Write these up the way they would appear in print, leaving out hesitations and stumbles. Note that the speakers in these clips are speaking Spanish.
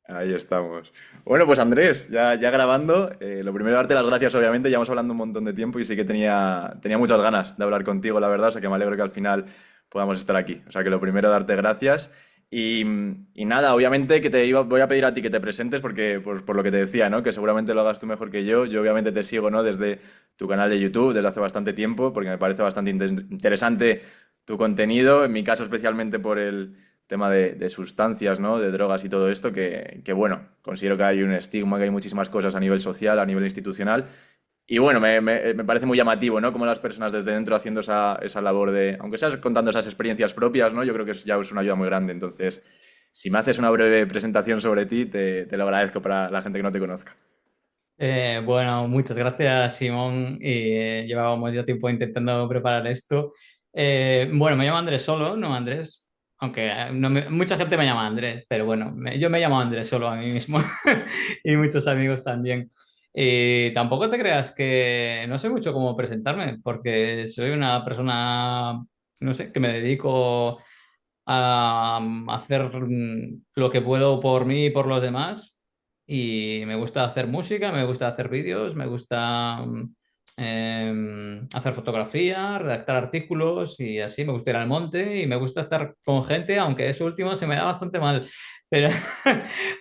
Ahí estamos. Bueno, pues Andrés, ya grabando, lo primero darte las gracias, obviamente, ya hemos hablando un montón de tiempo y sí que tenía muchas ganas de hablar contigo, la verdad, o sea que me alegro que al final podamos estar aquí. O sea que lo primero darte gracias y, y nada, obviamente que voy a pedir a ti que te presentes porque, pues, por lo que te decía, ¿no? Que seguramente lo hagas tú mejor que yo. Yo obviamente te sigo, ¿no? Desde tu canal de YouTube, desde hace bastante tiempo, porque me parece bastante interesante tu contenido, en mi caso especialmente por el tema de sustancias, ¿no? De drogas y todo esto, que, bueno, considero que hay un estigma, que hay muchísimas cosas a nivel social, a nivel institucional. Y bueno, me parece muy llamativo, ¿no? Como las personas desde dentro haciendo esa labor de, aunque seas contando esas experiencias propias, ¿no? Yo creo que ya es una ayuda muy grande. Entonces, si me haces una breve presentación sobre ti, te lo agradezco para la gente que no te conozca. Bueno, muchas gracias, Simón. Llevábamos ya tiempo intentando preparar esto. Bueno, me llamo Andrés solo, no Andrés, aunque mucha gente me llama Andrés, pero bueno, yo me llamo Andrés solo a mí mismo y muchos amigos también. Y tampoco te creas que no sé mucho cómo presentarme, porque soy una persona, no sé, que me dedico a hacer lo que puedo por mí y por los demás. Y me gusta hacer música, me gusta hacer vídeos, me gusta hacer fotografía, redactar artículos y así. Me gusta ir al monte y me gusta estar con gente, aunque eso último se me da bastante mal. Pero,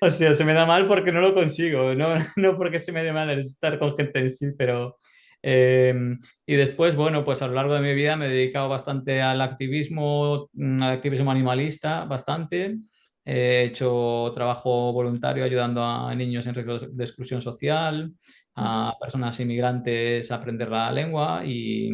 o sea, se me da mal porque no lo consigo, no, no porque se me dé mal el estar con gente en sí, pero... y después, bueno, pues a lo largo de mi vida me he dedicado bastante al activismo animalista, bastante. He hecho trabajo voluntario ayudando a niños en riesgo de exclusión social, a personas inmigrantes a aprender la lengua y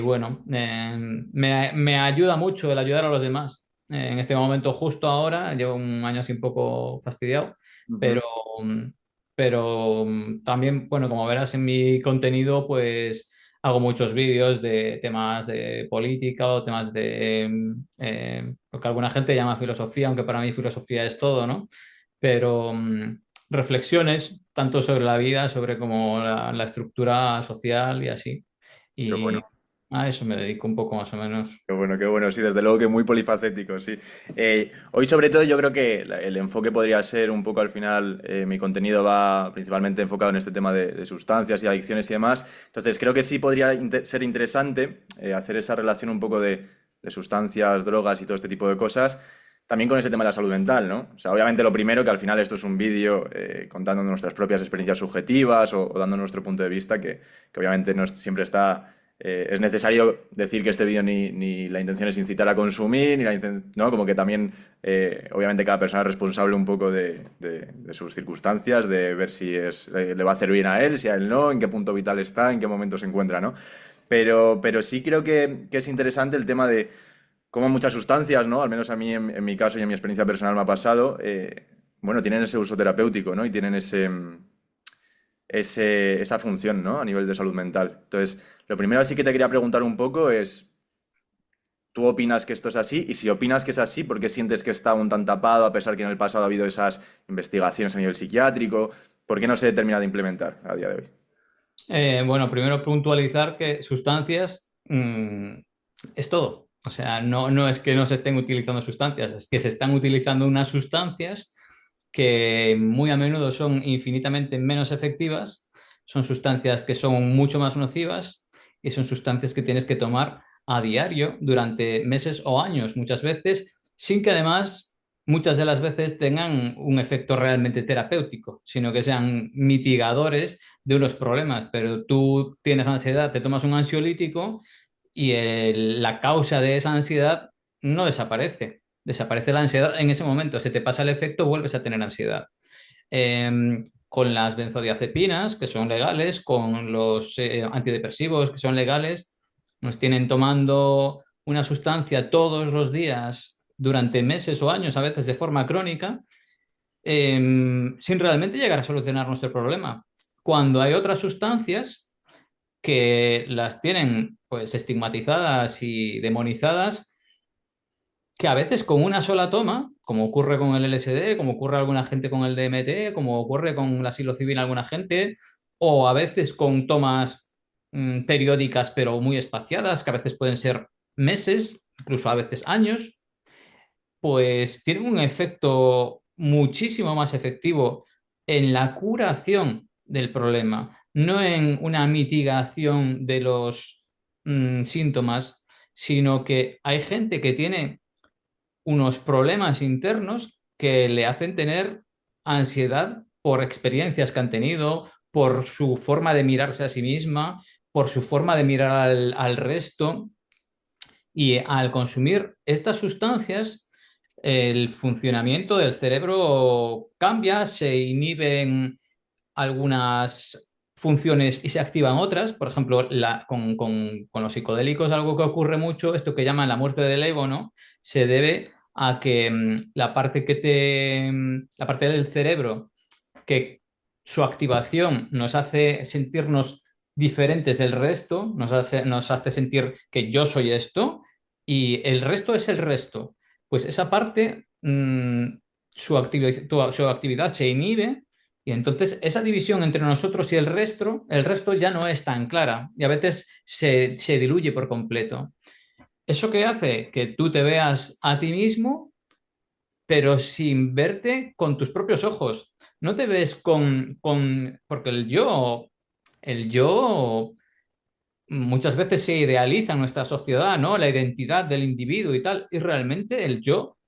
bueno, me ayuda mucho el ayudar a los demás. En este momento, justo ahora, llevo un año así un poco fastidiado, Ujú. pero, también, bueno, como verás en mi contenido, pues hago muchos vídeos de temas de política o temas de lo que alguna gente llama filosofía, aunque para mí filosofía es todo, ¿no? Pero reflexiones tanto sobre la vida, sobre como la estructura social y así. Qué Y bueno. a eso me dedico un poco más o menos. Qué bueno, sí, desde luego que muy polifacético, sí. Hoy sobre todo yo creo que el enfoque podría ser un poco al final, mi contenido va principalmente enfocado en este tema de sustancias y adicciones y demás, entonces creo que sí podría ser interesante hacer esa relación un poco de sustancias, drogas y todo este tipo de cosas, también con ese tema de la salud mental, ¿no? O sea, obviamente lo primero que al final esto es un vídeo contando nuestras propias experiencias subjetivas o dando nuestro punto de vista, que obviamente no siempre está es necesario decir que este vídeo ni la intención es incitar a consumir, ¿no? Como que también, obviamente, cada persona es responsable un poco de sus circunstancias, de ver si le va a hacer bien a él, si a él no, en qué punto vital está, en qué momento se encuentra, ¿no? Pero sí creo que es interesante el tema de cómo muchas sustancias, ¿no? Al menos a mí, en mi caso y en mi experiencia personal me ha pasado, bueno, tienen ese uso terapéutico, ¿no? Y tienen esa función, ¿no? A nivel de salud mental. Entonces, lo primero sí que te quería preguntar un poco es, ¿tú opinas que esto es así? Y si opinas que es así, ¿por qué sientes que está aún tan tapado a pesar que en el pasado ha habido esas investigaciones a nivel psiquiátrico? ¿Por qué no se termina de implementar a día de hoy? Bueno, primero puntualizar que sustancias es todo. O sea, no es que no se estén utilizando sustancias, es que se están utilizando unas sustancias que muy a menudo son infinitamente menos efectivas, son sustancias que son mucho más nocivas y son sustancias que tienes que tomar a diario durante meses o años, muchas veces, sin que además muchas de las veces tengan un efecto realmente terapéutico, sino que sean mitigadores de unos problemas. Pero tú tienes ansiedad, te tomas un ansiolítico y la causa de esa ansiedad no desaparece. Desaparece la ansiedad en ese momento, se te pasa el efecto, vuelves a tener ansiedad. Con las benzodiazepinas, que son legales, con los antidepresivos, que son legales, nos tienen tomando una sustancia todos los días durante meses o años, a veces de forma crónica, sin realmente llegar a solucionar nuestro problema. Cuando hay otras sustancias que las tienen pues estigmatizadas y demonizadas, que a veces con una sola toma, como ocurre con el LSD, como ocurre a alguna gente con el DMT, como ocurre con la psilocibina a alguna gente, o a veces con tomas periódicas pero muy espaciadas, que a veces pueden ser meses, incluso a veces años, pues tienen un efecto muchísimo más efectivo en la curación del problema, no en una mitigación de los síntomas, sino que hay gente que tiene unos problemas internos que le hacen tener ansiedad por experiencias que han tenido, por su forma de mirarse a sí misma, por su forma de mirar al resto. Y al consumir estas sustancias, el funcionamiento del cerebro cambia, se inhiben algunas funciones y se activan otras. Por ejemplo, con los psicodélicos, algo que ocurre mucho, esto que llaman la muerte del ego, ¿no? Se debe a que la parte del cerebro que su activación nos hace sentirnos diferentes del resto, nos hace sentir que yo soy esto y el resto es el resto. Pues esa parte, su actividad se inhibe y entonces esa división entre nosotros y el resto ya no es tan clara y a veces se diluye por completo. ¿Eso qué hace? Que tú te veas a ti mismo pero sin verte con tus propios ojos. No te ves porque el yo muchas veces se idealiza en nuestra sociedad, ¿no? La identidad del individuo y tal, y realmente el yo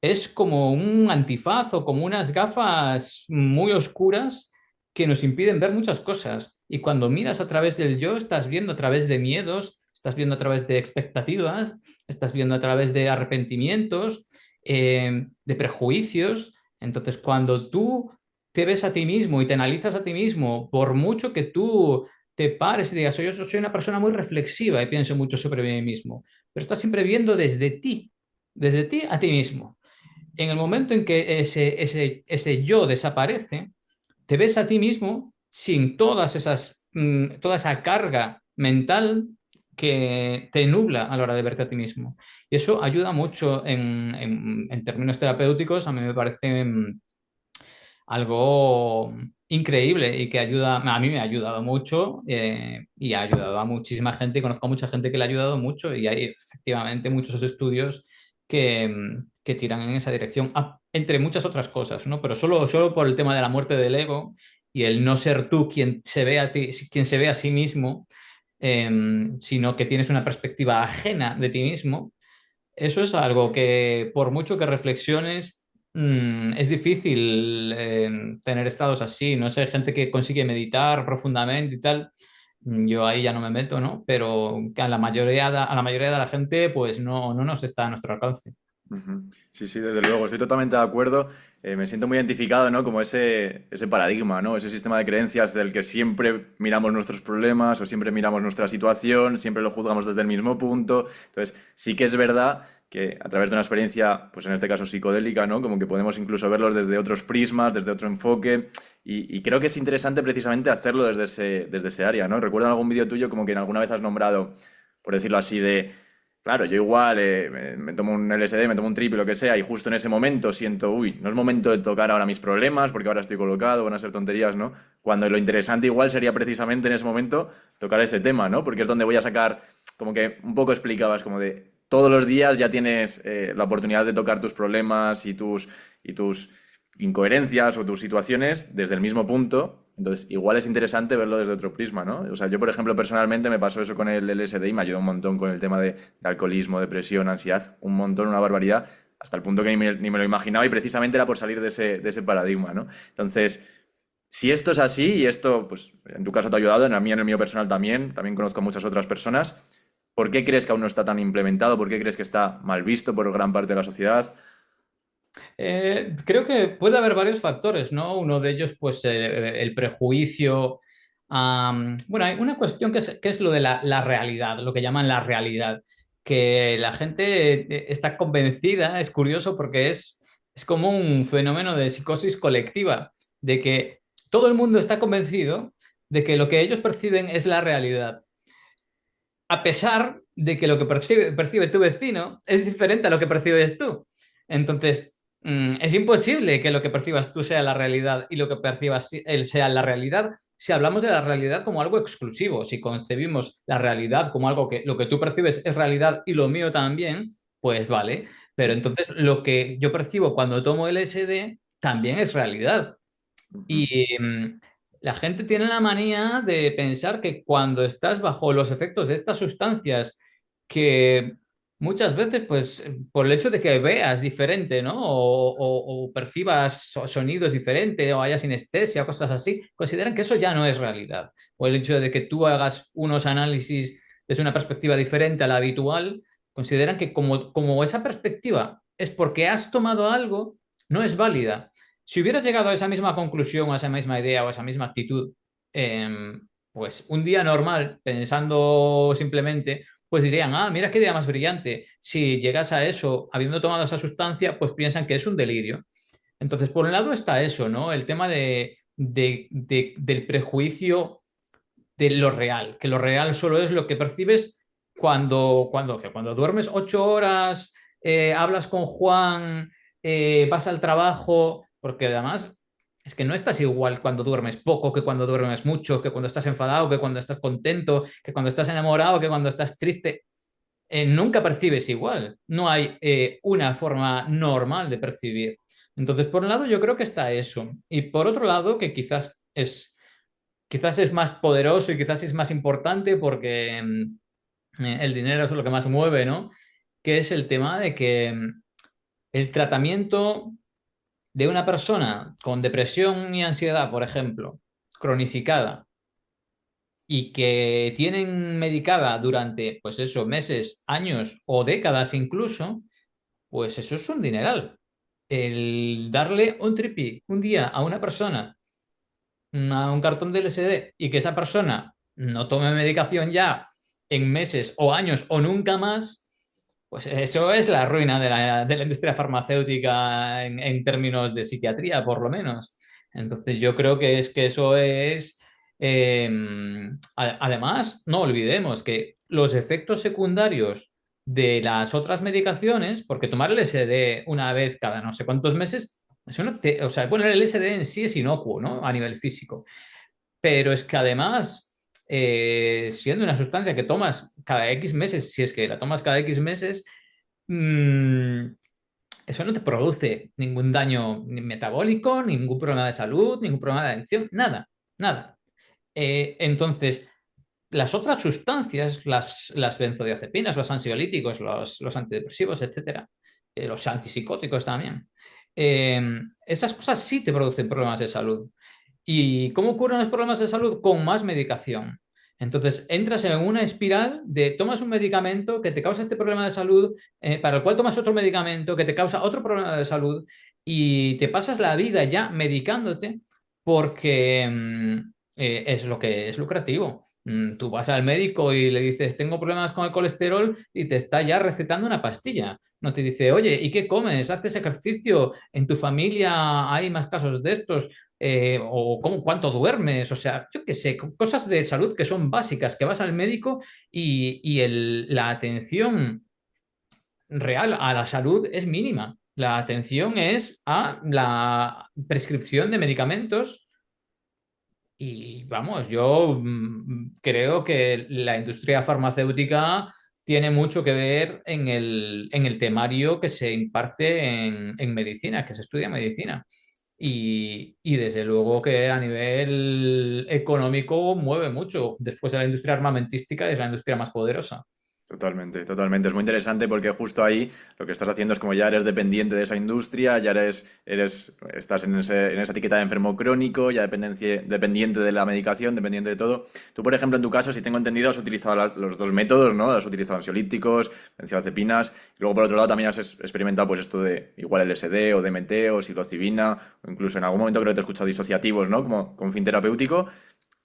es como un antifaz o como unas gafas muy oscuras que nos impiden ver muchas cosas. Y cuando miras a través del yo, estás viendo a través de miedos, estás viendo a través de expectativas, estás viendo a través de arrepentimientos, de prejuicios. Entonces, cuando tú te ves a ti mismo y te analizas a ti mismo, por mucho que tú te pares y digas, yo soy una persona muy reflexiva y pienso mucho sobre mí mismo, pero estás siempre viendo desde ti a ti mismo. En el momento en que ese yo desaparece, te ves a ti mismo sin toda esa carga mental que te nubla a la hora de verte a ti mismo. Y eso ayuda mucho en términos terapéuticos, a mí me parece algo increíble y que ayuda, a mí me ha ayudado mucho y ha ayudado a muchísima gente, conozco a mucha gente que le ha ayudado mucho y hay efectivamente muchos estudios que tiran en esa dirección, entre muchas otras cosas, ¿no? Pero solo por el tema de la muerte del ego y el no ser tú quien se ve a ti, quien se ve a sí mismo, sino que tienes una perspectiva ajena de ti mismo, eso es algo que por mucho que reflexiones, es difícil tener estados así. No sé, gente que consigue meditar profundamente y tal. Yo ahí ya no me meto, ¿no? Pero que a la mayoría de la gente, pues no nos está a nuestro alcance. Ujú. Sí, sí, desde luego, estoy totalmente de acuerdo. Me siento muy identificado, ¿no? Como ese paradigma, ¿no? Ese sistema de creencias del que siempre miramos nuestros problemas o siempre miramos nuestra situación, siempre lo juzgamos desde el mismo punto. Entonces, sí que es verdad que a través de una experiencia, pues en este caso psicodélica, ¿no? Como que podemos incluso verlos desde otros prismas, desde otro enfoque. Y creo que es interesante precisamente hacerlo desde ese área, ¿no? Recuerdo en algún vídeo tuyo como que en alguna vez has nombrado, por decirlo así, de claro, yo igual me tomo un LSD, me tomo un triple, lo que sea, y justo en ese momento siento, uy, no es momento de tocar ahora mis problemas, porque ahora estoy colocado, van a ser tonterías, ¿no? Cuando lo interesante igual sería precisamente en ese momento tocar ese tema, ¿no? Porque es donde voy a sacar, como que un poco explicabas, como de todos los días ya tienes la oportunidad de tocar tus problemas y tus incoherencias o tus situaciones desde el mismo punto. Entonces, igual es interesante verlo desde otro prisma, ¿no? O sea, yo, por ejemplo, personalmente me pasó eso con el LSD y me ayudó un montón con el tema de alcoholismo, depresión, ansiedad, un montón, una barbaridad, hasta el punto que ni me lo imaginaba y precisamente era por salir de ese paradigma, ¿no? Entonces, si esto es así y esto, pues, en tu caso te ha ayudado, a mí en el mío personal también conozco a muchas otras personas, ¿por qué crees que aún no está tan implementado? ¿Por qué crees que está mal visto por gran parte de la sociedad? Creo que puede haber varios factores, ¿no? Uno de ellos, pues, el prejuicio. Bueno, hay una cuestión que es lo de la realidad, lo que llaman la realidad, que la gente está convencida, es curioso porque es como un fenómeno de psicosis colectiva, de que todo el mundo está convencido de que lo que ellos perciben es la realidad a pesar de que lo que percibe tu vecino es diferente a lo que percibes tú. Entonces, es imposible que lo que percibas tú sea la realidad y lo que percibas él sea la realidad si hablamos de la realidad como algo exclusivo, si concebimos la realidad como algo que lo que tú percibes es realidad y lo mío también, pues vale. Pero entonces lo que yo percibo cuando tomo LSD también es realidad. Ujú. Y la gente tiene la manía de pensar que cuando estás bajo los efectos de estas sustancias, que muchas veces, pues, por el hecho de que veas diferente, ¿no? O percibas sonidos diferentes, o haya sinestesia, o cosas así, consideran que eso ya no es realidad. O el hecho de que tú hagas unos análisis desde una perspectiva diferente a la habitual, consideran que como esa perspectiva es porque has tomado algo, no es válida. Si hubieras llegado a esa misma conclusión, a esa misma idea o a esa misma actitud, pues un día normal, pensando simplemente, pues dirían, ah, mira qué idea más brillante. Si llegas a eso habiendo tomado esa sustancia, pues piensan que es un delirio. Entonces, por un lado está eso, ¿no? El tema del prejuicio de lo real, que lo real solo es lo que percibes cuando duermes 8 horas, hablas con Juan, vas al trabajo, porque además es que no estás igual cuando duermes poco, que cuando duermes mucho, que cuando estás enfadado, que cuando estás contento, que cuando estás enamorado, que cuando estás triste. Nunca percibes igual. No hay una forma normal de percibir. Entonces, por un lado, yo creo que está eso. Y por otro lado, que quizás es más poderoso y quizás es más importante porque el dinero es lo que más mueve, ¿no? Que es el tema de que el tratamiento de una persona con depresión y ansiedad, por ejemplo, cronificada, y que tienen medicada durante, pues eso, meses, años o décadas incluso, pues eso es un dineral. El darle un tripi un día a una persona, un cartón de LSD, y que esa persona no tome medicación ya en meses o años o nunca más, pues eso es la ruina de la industria farmacéutica en términos de psiquiatría, por lo menos. Entonces yo creo que es que eso es... eh, además, no olvidemos que los efectos secundarios de las otras medicaciones, porque tomar LSD una vez cada no sé cuántos meses, eso no te, o sea, bueno, el LSD en sí es inocuo, ¿no? A nivel físico. Pero es que además, siendo una sustancia que tomas cada X meses, si es que la tomas cada X meses, mm, eso no te produce ningún daño ni metabólico, ningún problema de salud, ningún problema de adicción, nada, nada. Entonces, las otras sustancias, las benzodiazepinas, los ansiolíticos, los antidepresivos, etcétera, los antipsicóticos también, eh, esas cosas sí te producen problemas de salud. ¿Y cómo curan los problemas de salud? Con más medicación. Entonces, entras en una espiral de tomas un medicamento que te causa este problema de salud, para el cual tomas otro medicamento que te causa otro problema de salud y te pasas la vida ya medicándote porque es lo que es lucrativo. Tú vas al médico y le dices, tengo problemas con el colesterol y te está ya recetando una pastilla. No te dice, oye, ¿y qué comes? ¿Haces ejercicio? ¿En tu familia hay más casos de estos? O cuánto duermes, o sea, yo qué sé, cosas de salud que son básicas, que vas al médico y la atención real a la salud es mínima. La atención es a la prescripción de medicamentos y vamos, yo creo que la industria farmacéutica tiene mucho que ver en el temario que se imparte en medicina, que se estudia medicina. Y desde luego que a nivel económico mueve mucho. Después de la industria armamentística es la industria más poderosa. Totalmente, totalmente. Es muy interesante porque justo ahí lo que estás haciendo es como ya eres dependiente de esa industria, ya estás en esa etiqueta de enfermo crónico, ya dependiente de la medicación, dependiente de todo. Tú, por ejemplo, en tu caso, si tengo entendido, has utilizado los dos métodos, ¿no? Has utilizado ansiolíticos, benzodiazepinas, y luego por otro lado también has experimentado pues esto de igual LSD o DMT o psilocibina, o incluso en algún momento creo que te he escuchado disociativos, ¿no? Como con fin terapéutico.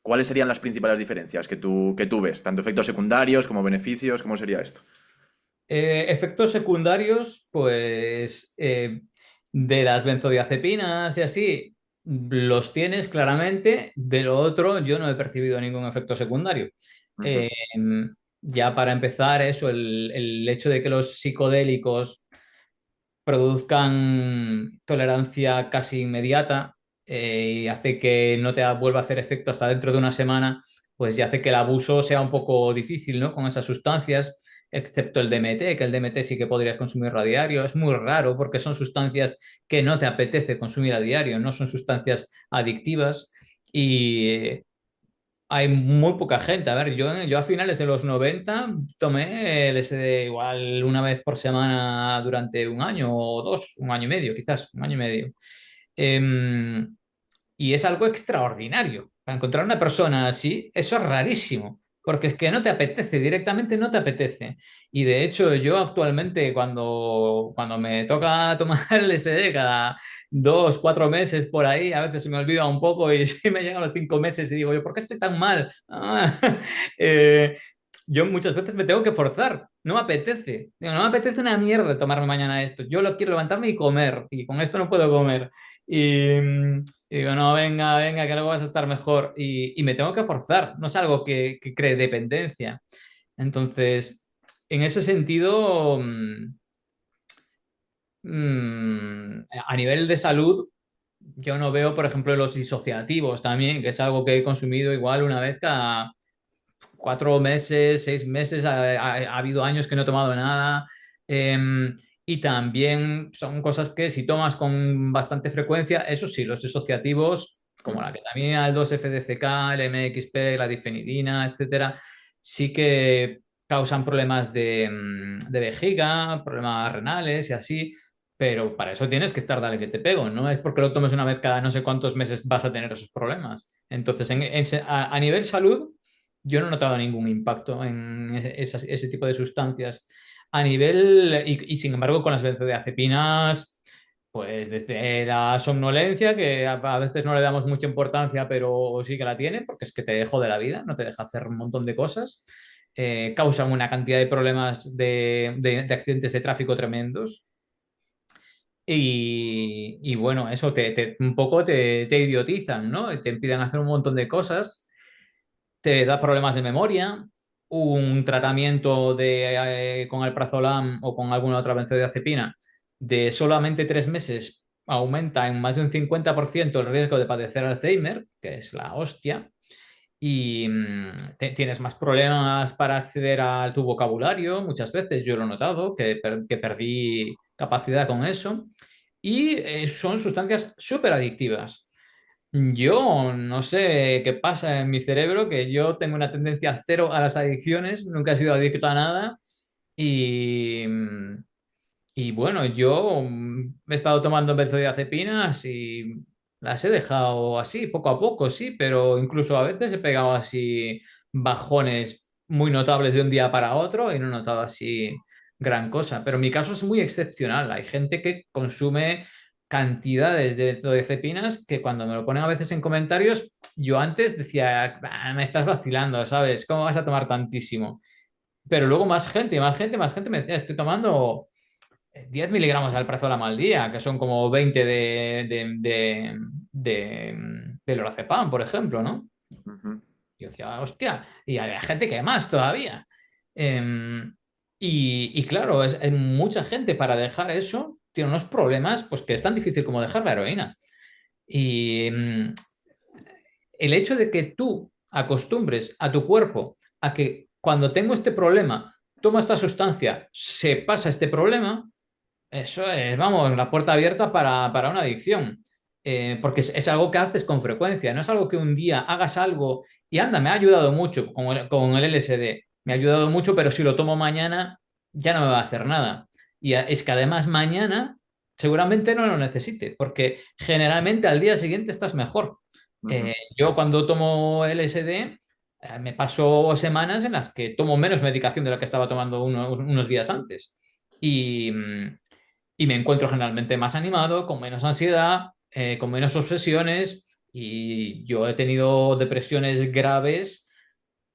¿Cuáles serían las principales diferencias que tú ves? Tanto efectos secundarios como beneficios, ¿cómo sería esto? Efectos secundarios, pues de las benzodiazepinas y así, los tienes claramente. De lo otro, yo no he percibido ningún efecto secundario. Ujú. Eh, ya para empezar, eso, el hecho de que los psicodélicos produzcan tolerancia casi inmediata y hace que no te vuelva a hacer efecto hasta dentro de una semana, pues ya hace que el abuso sea un poco difícil, ¿no? Con esas sustancias. excepto el DMT, que el DMT sí que podrías consumir a diario. Es muy raro porque son sustancias que no te apetece consumir a diario, no son sustancias adictivas y hay muy poca gente. A ver, yo a finales de los 90 tomé el LSD igual una vez por semana durante un año o dos, un año y medio, quizás, un año y medio. Em, y es algo extraordinario. Para encontrar una persona así, eso es rarísimo, porque es que no te apetece, directamente no te apetece. Y de hecho, yo actualmente, cuando me toca tomar LSD cada 2, 4 meses por ahí, a veces se me olvida un poco y sí me llegan los 5 meses y digo, yo, ¿por qué estoy tan mal? Eh, yo muchas veces me tengo que forzar, no me apetece. Digo, no me apetece una mierda tomarme mañana esto. Yo lo quiero levantarme y comer, y con esto no puedo comer. Y, y digo, no, venga, venga, que luego vas a estar mejor. Y me tengo que forzar, no es algo que cree dependencia. Entonces, en ese sentido, a nivel de salud, yo no veo, por ejemplo, los disociativos también, que es algo que he consumido igual una vez cada 4 meses, 6 meses, ha habido años que no he tomado nada. Y también son cosas que si tomas con bastante frecuencia, eso sí, los disociativos, como la ketamina, el 2-FDCK, el MXP, la difenidina, etcétera, sí que causan problemas de vejiga, problemas renales y así. Pero para eso tienes que estar, dale que te pego. No es porque lo tomes una vez cada no sé cuántos meses vas a tener esos problemas. Entonces, a nivel salud, yo no he notado ningún impacto en ese tipo de sustancias. A nivel, y sin embargo, con las benzodiazepinas, pues desde la somnolencia, que a veces no le damos mucha importancia, pero sí que la tiene, porque es que te jode la vida, no te deja hacer un montón de cosas, causan una cantidad de problemas de accidentes de tráfico tremendos. Y bueno, eso un poco te idiotizan, ¿no? Te impiden hacer un montón de cosas, te da problemas de memoria, un tratamiento con alprazolam o con alguna otra benzodiazepina de solamente 3 meses aumenta en más de un 50% el riesgo de padecer Alzheimer, que es la hostia, y tienes más problemas para acceder a tu vocabulario, muchas veces yo lo he notado, que perdí capacidad con eso, y son sustancias súper adictivas. Yo no sé qué pasa en mi cerebro, que yo tengo una tendencia cero a las adicciones, nunca he sido adicto a nada y, y bueno, yo he estado tomando benzodiazepinas y las he dejado así, poco a poco, sí, pero incluso a veces he pegado así bajones muy notables de un día para otro y no he notado así gran cosa. Pero mi caso es muy excepcional. Hay gente que consume cantidades de benzodiazepinas que cuando me lo ponen a veces en comentarios, yo antes decía, "Bah, me estás vacilando, ¿sabes? ¿Cómo vas a tomar tantísimo?" Pero luego más gente, más gente, más gente me decía, estoy tomando 10 miligramos de alprazolam al día, que son como 20 de lorazepam, por ejemplo, ¿no? Ujú. Y yo decía, hostia, y hay gente que más todavía. Y claro, hay mucha gente para dejar eso tiene unos problemas, pues que es tan difícil como dejar la heroína. Y el hecho de que tú acostumbres a tu cuerpo a que cuando tengo este problema, tomo esta sustancia, se pasa este problema, eso es, vamos, la puerta abierta para una adicción. Porque es algo que haces con frecuencia, no es algo que un día hagas algo y anda, me ha ayudado mucho con el LSD, me ha ayudado mucho, pero si lo tomo mañana ya no me va a hacer nada. Y es que además mañana seguramente no lo necesite, porque generalmente al día siguiente estás mejor. Ujú. Yo cuando tomo LSD, me paso semanas en las que tomo menos medicación de la que estaba tomando unos días antes. Y, y me encuentro generalmente más animado, con menos ansiedad, con menos obsesiones y yo he tenido depresiones graves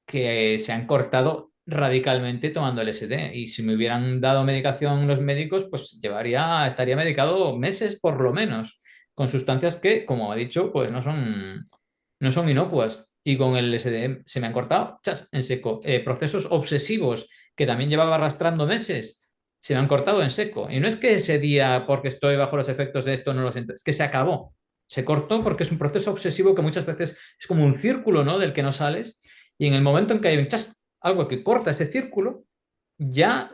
que se han cortado radicalmente tomando LSD y si me hubieran dado medicación los médicos, pues estaría medicado meses por lo menos, con sustancias que, como he dicho, pues no son inocuas. Y con el LSD se me han cortado, chas, en seco. Procesos obsesivos que también llevaba arrastrando meses, se me han cortado en seco. Y no es que ese día, porque estoy bajo los efectos de esto, no lo siento, es que se acabó. Se cortó porque es un proceso obsesivo que muchas veces es como un círculo, ¿no? Del que no sales. Y en el momento en que hay un algo que corta ese círculo, ya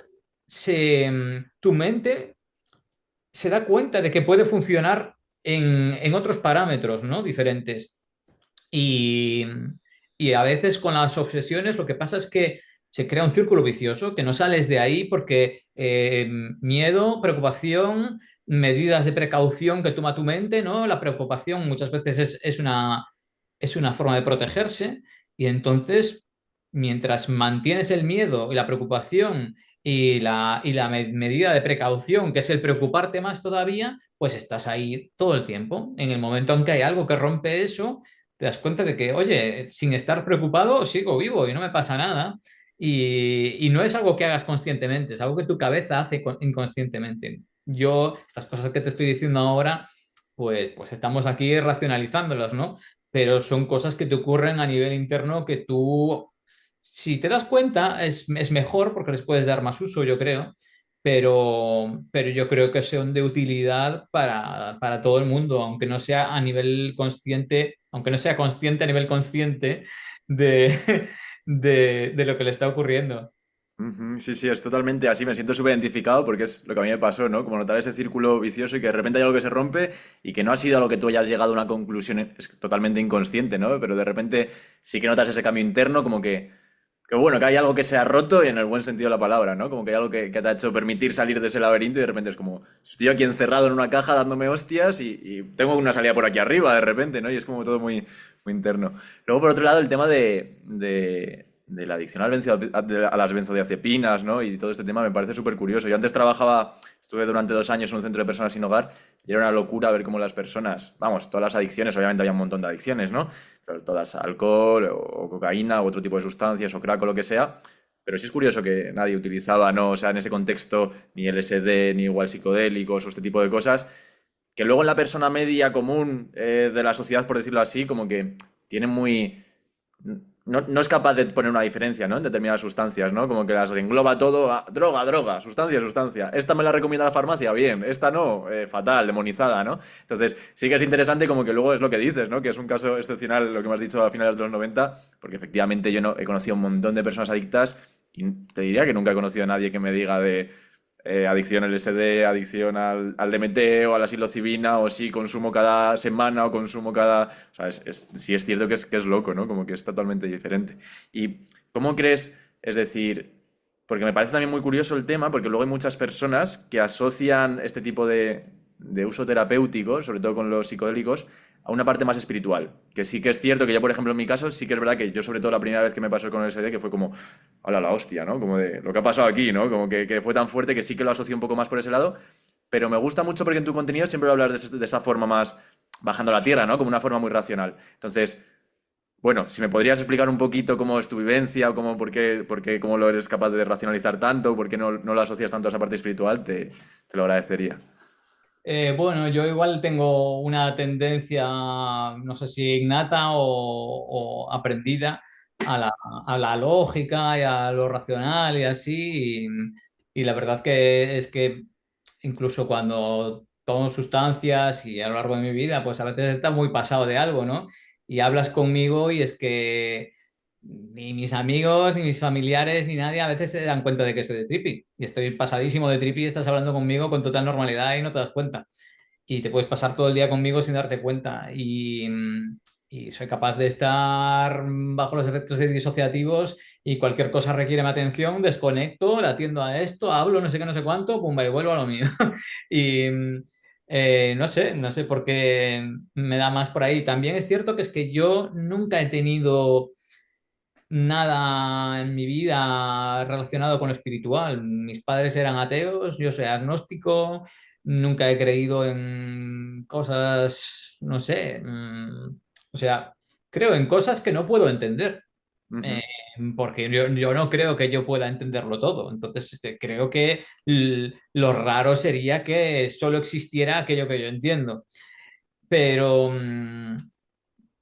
tu mente se da cuenta de que puede funcionar en otros parámetros, ¿no? Diferentes. Y, y a veces con las obsesiones lo que pasa es que se crea un círculo vicioso, que no sales de ahí porque miedo, preocupación, medidas de precaución que toma tu mente, ¿no? La preocupación muchas veces es una forma de protegerse y entonces, mientras mantienes el miedo y la preocupación y la medida de precaución, que es el preocuparte más todavía, pues estás ahí todo el tiempo. En el momento en que hay algo que rompe eso, te das cuenta de que, oye, sin estar preocupado, sigo vivo y no me pasa nada. Y no es algo que hagas conscientemente, es algo que tu cabeza hace inconscientemente. Yo, estas cosas que te estoy diciendo ahora, pues estamos aquí racionalizándolas, ¿no? Pero son cosas que te ocurren a nivel interno que tú, si te das cuenta, es mejor porque les puedes dar más uso, yo creo, pero yo creo que son de utilidad para todo el mundo, aunque no sea a nivel consciente, aunque no sea consciente a nivel consciente de, de lo que le está ocurriendo. Ujú, sí, sí, es totalmente así, me siento súper identificado porque es lo que a mí me pasó, ¿no? Como notar ese círculo vicioso y que de repente hay algo que se rompe y que no ha sido a lo que tú hayas llegado a una conclusión es totalmente inconsciente, ¿no? Pero de repente sí que notas ese cambio interno como que bueno, que hay algo que se ha roto y en el buen sentido de la palabra, ¿no? Como que hay algo que te ha hecho permitir salir de ese laberinto y de repente es como, estoy aquí encerrado en una caja dándome hostias y tengo una salida por aquí arriba de repente, ¿no? Y es como todo muy, muy interno. Luego, por otro lado, el tema de la adicción a las benzodiazepinas, ¿no? Y todo este tema me parece súper curioso. Yo antes trabajaba, estuve durante 2 años en un centro de personas sin hogar y era una locura ver cómo las personas, vamos, todas las adicciones, obviamente había un montón de adicciones, ¿no? Pero todas alcohol o cocaína u otro tipo de sustancias o crack o lo que sea. Pero sí es curioso que nadie utilizaba, ¿no? O sea, en ese contexto, ni LSD, ni igual psicodélicos o este tipo de cosas, que luego en la persona media común de la sociedad, por decirlo así, como que tiene muy... No es capaz de poner una diferencia, ¿no? En determinadas sustancias, ¿no? Como que las engloba todo a droga, droga, sustancia, sustancia. Esta me la recomienda la farmacia, bien. Esta no, fatal, demonizada, ¿no? Entonces, sí que es interesante como que luego es lo que dices, ¿no? Que es un caso excepcional lo que me has dicho a finales de los 90 porque efectivamente yo no he conocido un montón de personas adictas y te diría que nunca he conocido a nadie que me diga de adicción al LSD, adicción al DMT o a la psilocibina, o si consumo cada semana o consumo cada... O sea, sí es cierto que es loco, ¿no? Como que es totalmente diferente. ¿Y cómo crees? Es decir, porque me parece también muy curioso el tema, porque luego hay muchas personas que asocian este tipo de uso terapéutico, sobre todo con los psicodélicos, a una parte más espiritual. Que sí que es cierto que yo, por ejemplo, en mi caso, sí que es verdad que yo, sobre todo la primera vez que me pasó con el LSD, que fue como, hola la hostia, ¿no? Como de lo que ha pasado aquí, ¿no? Como que fue tan fuerte que sí que lo asocio un poco más por ese lado, pero me gusta mucho porque en tu contenido siempre lo hablas de esa forma más bajando a la tierra, ¿no? Como una forma muy racional. Entonces, bueno, si me podrías explicar un poquito cómo es tu vivencia o cómo lo eres capaz de racionalizar tanto, por qué no lo asocias tanto a esa parte espiritual, te lo agradecería. Bueno, yo igual tengo una tendencia, no sé si innata o aprendida a a la lógica y a lo racional y así. Y la verdad que es que incluso cuando tomo sustancias y a lo largo de mi vida, pues a veces está muy pasado de algo, ¿no? Y hablas conmigo y es que ni mis amigos, ni mis familiares, ni nadie a veces se dan cuenta de que estoy de trippy. Y estoy pasadísimo de trippy y estás hablando conmigo con total normalidad y no te das cuenta. Y te puedes pasar todo el día conmigo sin darte cuenta. Y soy capaz de estar bajo los efectos de disociativos y cualquier cosa requiere mi atención, desconecto, la atiendo a esto, hablo, no sé qué, no sé cuánto, pumba, y vuelvo a lo mío. Y no sé por qué me da más por ahí. También es cierto que es que yo nunca he tenido nada en mi vida relacionado con lo espiritual. Mis padres eran ateos, yo soy agnóstico, nunca he creído en cosas, no sé, o sea, creo en cosas que no puedo entender. eh, Ujú, Porque yo no creo que yo pueda entenderlo todo. Entonces, creo que lo raro sería que solo existiera aquello que yo entiendo. Pero,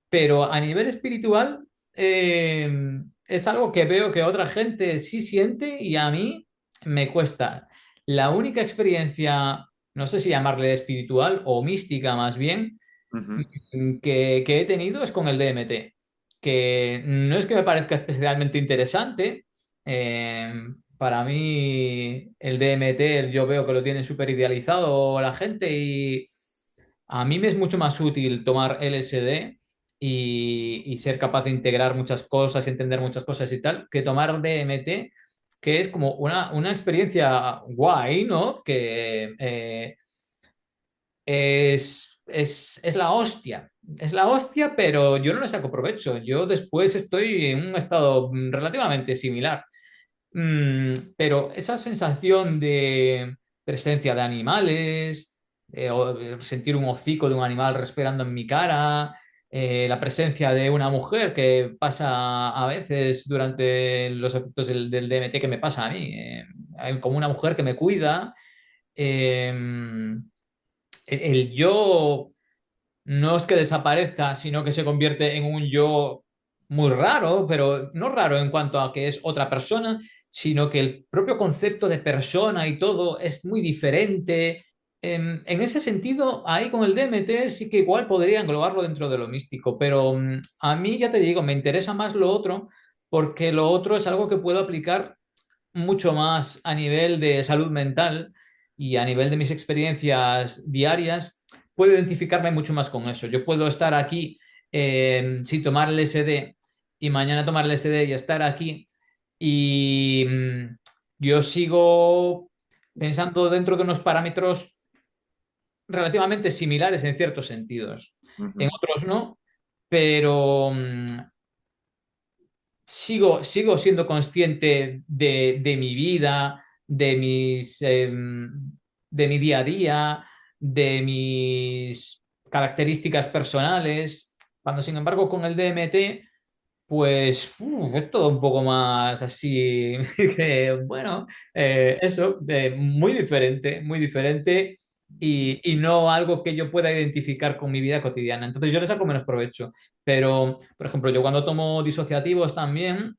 pero a nivel espiritual, eh, es algo que veo que otra gente sí siente y a mí me cuesta. La única experiencia, no sé si llamarle espiritual o mística más bien, ujú. que he tenido es con el DMT, que no es que me parezca especialmente interesante, eh, Para mí el DMT yo veo que lo tienen súper idealizado la gente y a mí me es mucho más útil tomar LSD y ser capaz de integrar muchas cosas, entender muchas cosas y tal, que tomar DMT, que es como una experiencia guay, ¿no? Que es la hostia. Es la hostia, pero yo no le saco provecho. Yo después estoy en un estado relativamente similar. Pero esa sensación de presencia de animales, o sentir un hocico de un animal respirando en mi cara, la presencia de una mujer que pasa a veces durante los efectos del DMT que me pasa a mí, hay como una mujer que me cuida, eh, el yo no es que desaparezca, sino que se convierte en un yo muy raro, pero no raro en cuanto a que es otra persona, sino que el propio concepto de persona y todo es muy diferente. En ese sentido, ahí con el DMT sí que igual podría englobarlo dentro de lo místico, pero a mí ya te digo, me interesa más lo otro porque lo otro es algo que puedo aplicar mucho más a nivel de salud mental y a nivel de mis experiencias diarias, puedo identificarme mucho más con eso. Yo puedo estar aquí sin tomar el SD y mañana tomar el SD y estar aquí y yo sigo pensando dentro de unos parámetros relativamente similares en ciertos sentidos. En Ujú. otros no, pero sigo siendo consciente de mi vida, de mi día a día, de mis características personales. Cuando, sin embargo, con el DMT, pues es todo un poco más así, que, bueno, eso, muy diferente y no algo que yo pueda identificar con mi vida cotidiana. Entonces yo le saco menos provecho. Pero, por ejemplo, yo cuando tomo disociativos también,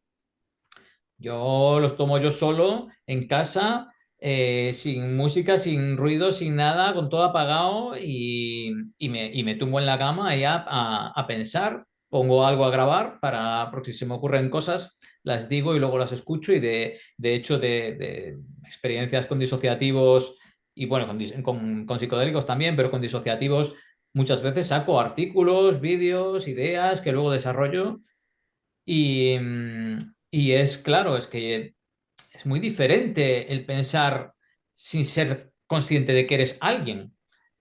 yo los tomo yo solo en casa, sin música, sin ruido, sin nada, con todo apagado y me tumbo en la cama y a pensar, pongo algo a grabar para, porque si se me ocurren cosas, las digo y luego las escucho y de hecho de experiencias con disociativos y bueno, con psicodélicos también, pero con disociativos muchas veces saco artículos, vídeos, ideas que luego desarrollo y, y es claro, es que es muy diferente el pensar sin ser consciente de que eres alguien,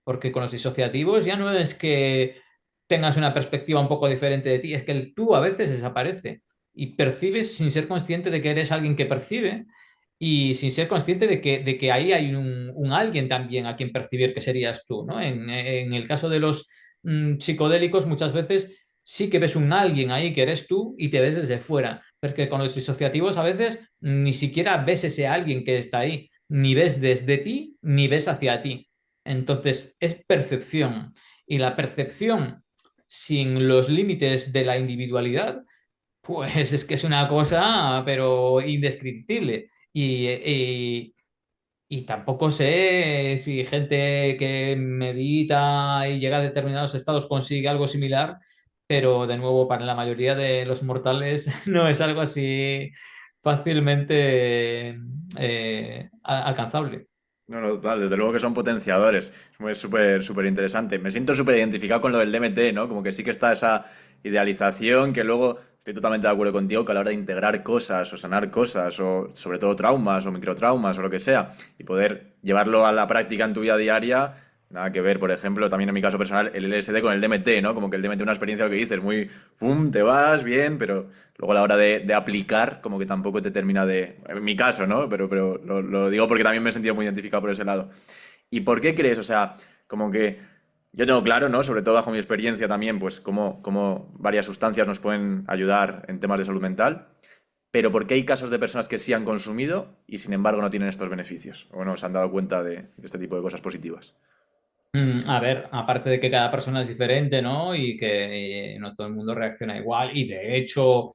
porque con los disociativos ya no es que tengas una perspectiva un poco diferente de ti, es que el tú a veces desaparece y percibes sin ser consciente de que eres alguien que percibe y sin ser consciente de que ahí hay un alguien también a quien percibir que serías tú, ¿no? En el caso de los psicodélicos muchas veces sí que ves un alguien ahí que eres tú y te ves desde fuera. Porque con los disociativos a veces ni siquiera ves ese alguien que está ahí, ni ves desde ti, ni ves hacia ti. Entonces, es percepción. Y la percepción sin los límites de la individualidad, pues es que es una cosa, pero indescriptible. Y tampoco sé si gente que medita y llega a determinados estados consigue algo similar, pero de nuevo, para la mayoría de los mortales no es algo así fácilmente alcanzable. No, no, total, desde luego que son potenciadores. Es súper, súper interesante. Me siento súper identificado con lo del DMT, ¿no? Como que sí que está esa idealización que luego estoy totalmente de acuerdo contigo que a la hora de integrar cosas o sanar cosas o sobre todo traumas o microtraumas o lo que sea y poder llevarlo a la práctica en tu vida diaria, nada que ver, por ejemplo, también en mi caso personal, el LSD con el DMT, ¿no? Como que el DMT es una experiencia, lo que dices, muy, ¡pum!, te vas bien, pero luego a la hora de aplicar, como que tampoco te termina de... En mi caso, ¿no? Pero lo digo porque también me he sentido muy identificado por ese lado. ¿Y por qué crees? O sea, como que yo tengo claro, ¿no? Sobre todo bajo mi experiencia también, pues cómo varias sustancias nos pueden ayudar en temas de salud mental, pero ¿por qué hay casos de personas que sí han consumido y sin embargo no tienen estos beneficios? O no se han dado cuenta de este tipo de cosas positivas. A ver, aparte de que cada persona es diferente, ¿no? Y que no todo el mundo reacciona igual. Y de hecho,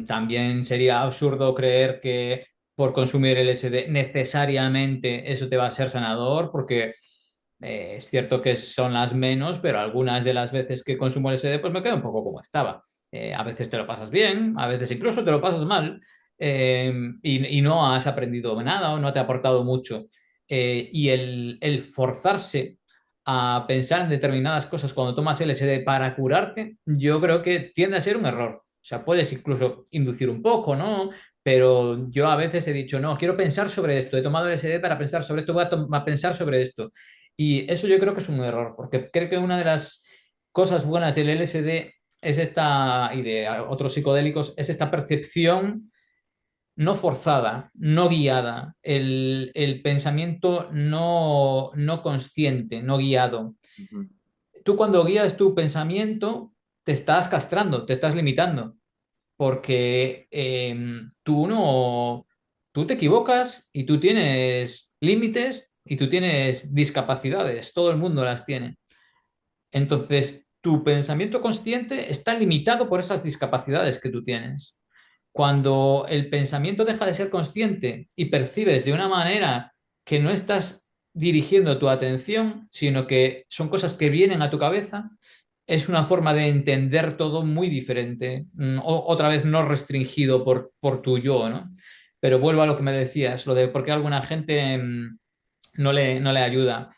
también sería absurdo creer que por consumir LSD necesariamente eso te va a ser sanador, porque es cierto que son las menos, pero algunas de las veces que consumo LSD, pues me quedo un poco como estaba. A veces te lo pasas bien, a veces incluso te lo pasas mal. y no has aprendido nada o no te ha aportado mucho. Y el forzarse a pensar en determinadas cosas cuando tomas LSD para curarte, yo creo que tiende a ser un error. O sea, puedes incluso inducir un poco, ¿no? Pero yo a veces he dicho, no, quiero pensar sobre esto, he tomado LSD para pensar sobre esto, a pensar sobre esto. Y eso yo creo que es un error, porque creo que una de las cosas buenas del LSD es esta, y de otros psicodélicos, es esta percepción no forzada, no guiada, el pensamiento no consciente, no guiado. Ujú, Tú cuando guías tu pensamiento, te estás castrando, te estás limitando, porque tú te equivocas y tú tienes límites y tú tienes discapacidades, todo el mundo las tiene. Entonces, tu pensamiento consciente está limitado por esas discapacidades que tú tienes. Cuando el pensamiento deja de ser consciente y percibes de una manera que no estás dirigiendo tu atención, sino que son cosas que vienen a tu cabeza, es una forma de entender todo muy diferente, otra vez no restringido por tu yo, ¿no? Pero vuelvo a lo que me decías, lo de por qué a alguna gente no le ayuda.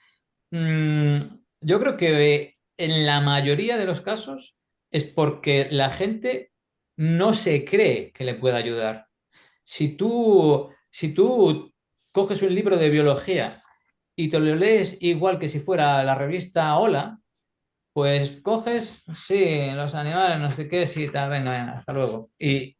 Mm, yo creo que en la mayoría de los casos es porque la gente no se cree que le pueda ayudar. Si tú coges un libro de biología y te lo lees igual que si fuera la revista Hola, pues coges, sí, los animales, no sé qué, sí, tal, venga, venga, hasta luego. Y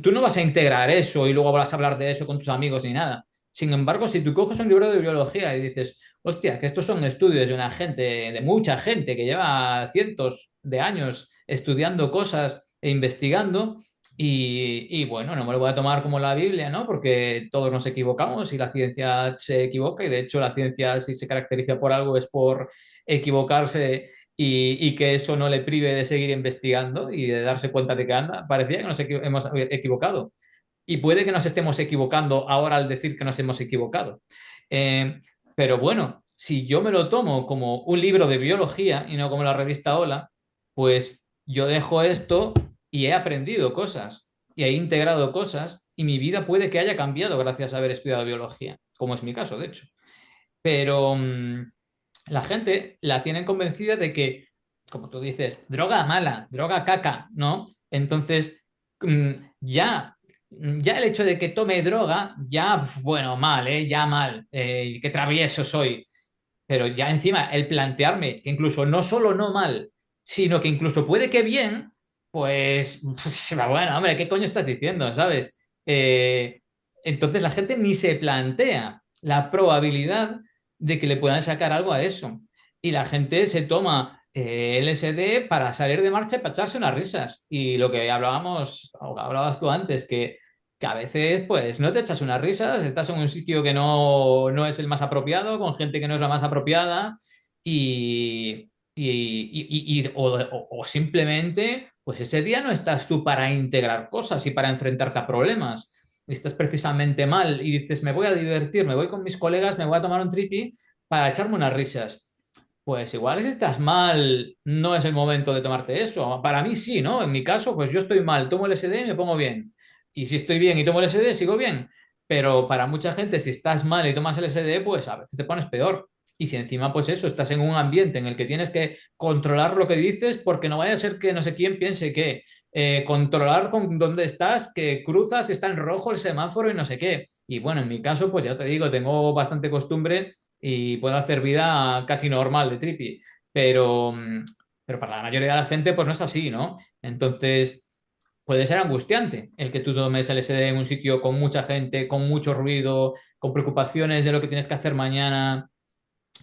tú no vas a integrar eso y luego vas a hablar de eso con tus amigos ni nada. Sin embargo, si tú coges un libro de biología y dices, hostia, que estos son estudios de una gente, de mucha gente que lleva cientos de años estudiando cosas e investigando, y bueno, no me lo voy a tomar como la Biblia, ¿no? Porque todos nos equivocamos y la ciencia se equivoca, y de hecho la ciencia, si se caracteriza por algo, es por equivocarse, y que eso no le prive de seguir investigando y de darse cuenta de que anda, parecía que nos hemos equivocado. Y puede que nos estemos equivocando ahora al decir que nos hemos equivocado. Eh, pero bueno, si yo me lo tomo como un libro de biología y no como la revista Hola, pues yo dejo esto y he aprendido cosas y he integrado cosas, y mi vida puede que haya cambiado gracias a haber estudiado biología, como es mi caso, de hecho. Pero la gente la tienen convencida de que, como tú dices, droga mala, droga caca, ¿no? Entonces, mm, ya, ya el hecho de que tome droga, ya, bueno, mal, ¿eh? Ya mal, qué travieso soy. Pero ya encima, el plantearme que incluso no solo no mal, sino que incluso puede que bien, pues, bueno, hombre, ¿qué coño estás diciendo? ¿Sabes? Entonces la gente ni se plantea la probabilidad de que le puedan sacar algo a eso. Y la gente se toma LSD para salir de marcha y para echarse unas risas. Y lo que hablábamos, o que hablabas tú antes, que a veces pues no te echas unas risas, estás en un sitio que no es el más apropiado, con gente que no es la más apropiada, o simplemente pues ese día no estás tú para integrar cosas y para enfrentarte a problemas. Estás precisamente mal y dices, me voy a divertir, me voy con mis colegas, me voy a tomar un tripi para echarme unas risas. Pues igual si estás mal, no es el momento de tomarte eso. Para mí sí, ¿no? En mi caso, pues yo estoy mal, tomo el SD y me pongo bien. Y si estoy bien y tomo el SD, sigo bien. Pero para mucha gente, si estás mal y tomas el SD, pues a veces te pones peor. Y si encima, pues eso, estás en un ambiente en el que tienes que controlar lo que dices, porque no vaya a ser que no sé quién piense que controlar con dónde estás, que cruzas, está en rojo el semáforo y no sé qué. Y bueno, en mi caso, pues ya te digo, tengo bastante costumbre y puedo hacer vida casi normal de tripi. Pero, pero para la mayoría de la gente, pues no es así, ¿no? Entonces, puede ser angustiante el que tú tomes LSD en un sitio con mucha gente, con mucho ruido, con preocupaciones de lo que tienes que hacer mañana,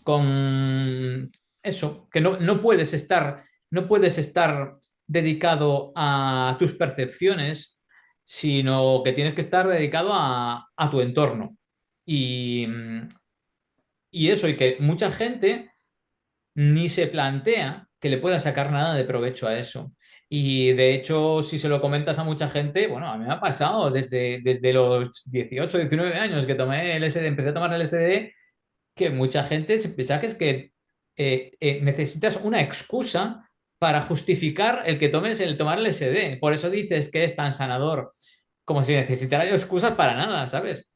con eso, que no puedes estar dedicado a tus percepciones, sino que tienes que estar dedicado a tu entorno. Y, y eso, y que mucha gente ni se plantea que le pueda sacar nada de provecho a eso. Y de hecho, si se lo comentas a mucha gente, bueno, a mí me ha pasado desde los 18 19 años que tomé LSD, empecé a tomar LSD, que mucha gente se piensa que es que necesitas una excusa para justificar el que tomes el tomar LSD. Por eso dices que es tan sanador. como si necesitara yo excusas para nada, ¿sabes?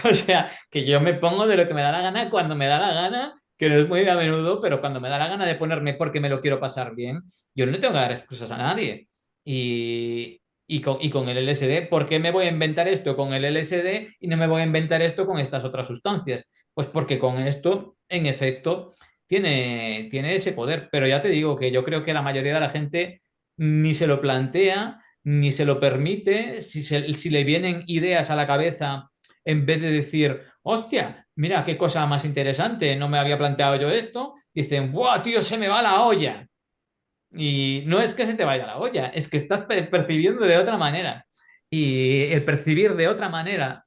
O sea, que yo me pongo de lo que me da la gana cuando me da la gana, que no es muy a menudo, pero cuando me da la gana de ponerme porque me lo quiero pasar bien, yo no le tengo que dar excusas a nadie. Y con el LSD, ¿por qué me voy a inventar esto con el LSD y no me voy a inventar esto con estas otras sustancias? Pues porque con esto, en efecto, tiene ese poder. Pero ya te digo que yo creo que la mayoría de la gente ni se lo plantea, ni se lo permite. Si le vienen ideas a la cabeza, en vez de decir, hostia, mira qué cosa más interesante, no me había planteado yo esto, dicen, ¡buah, tío, se me va la olla! Y no es que se te vaya la olla, es que estás percibiendo de otra manera. Y el percibir de otra manera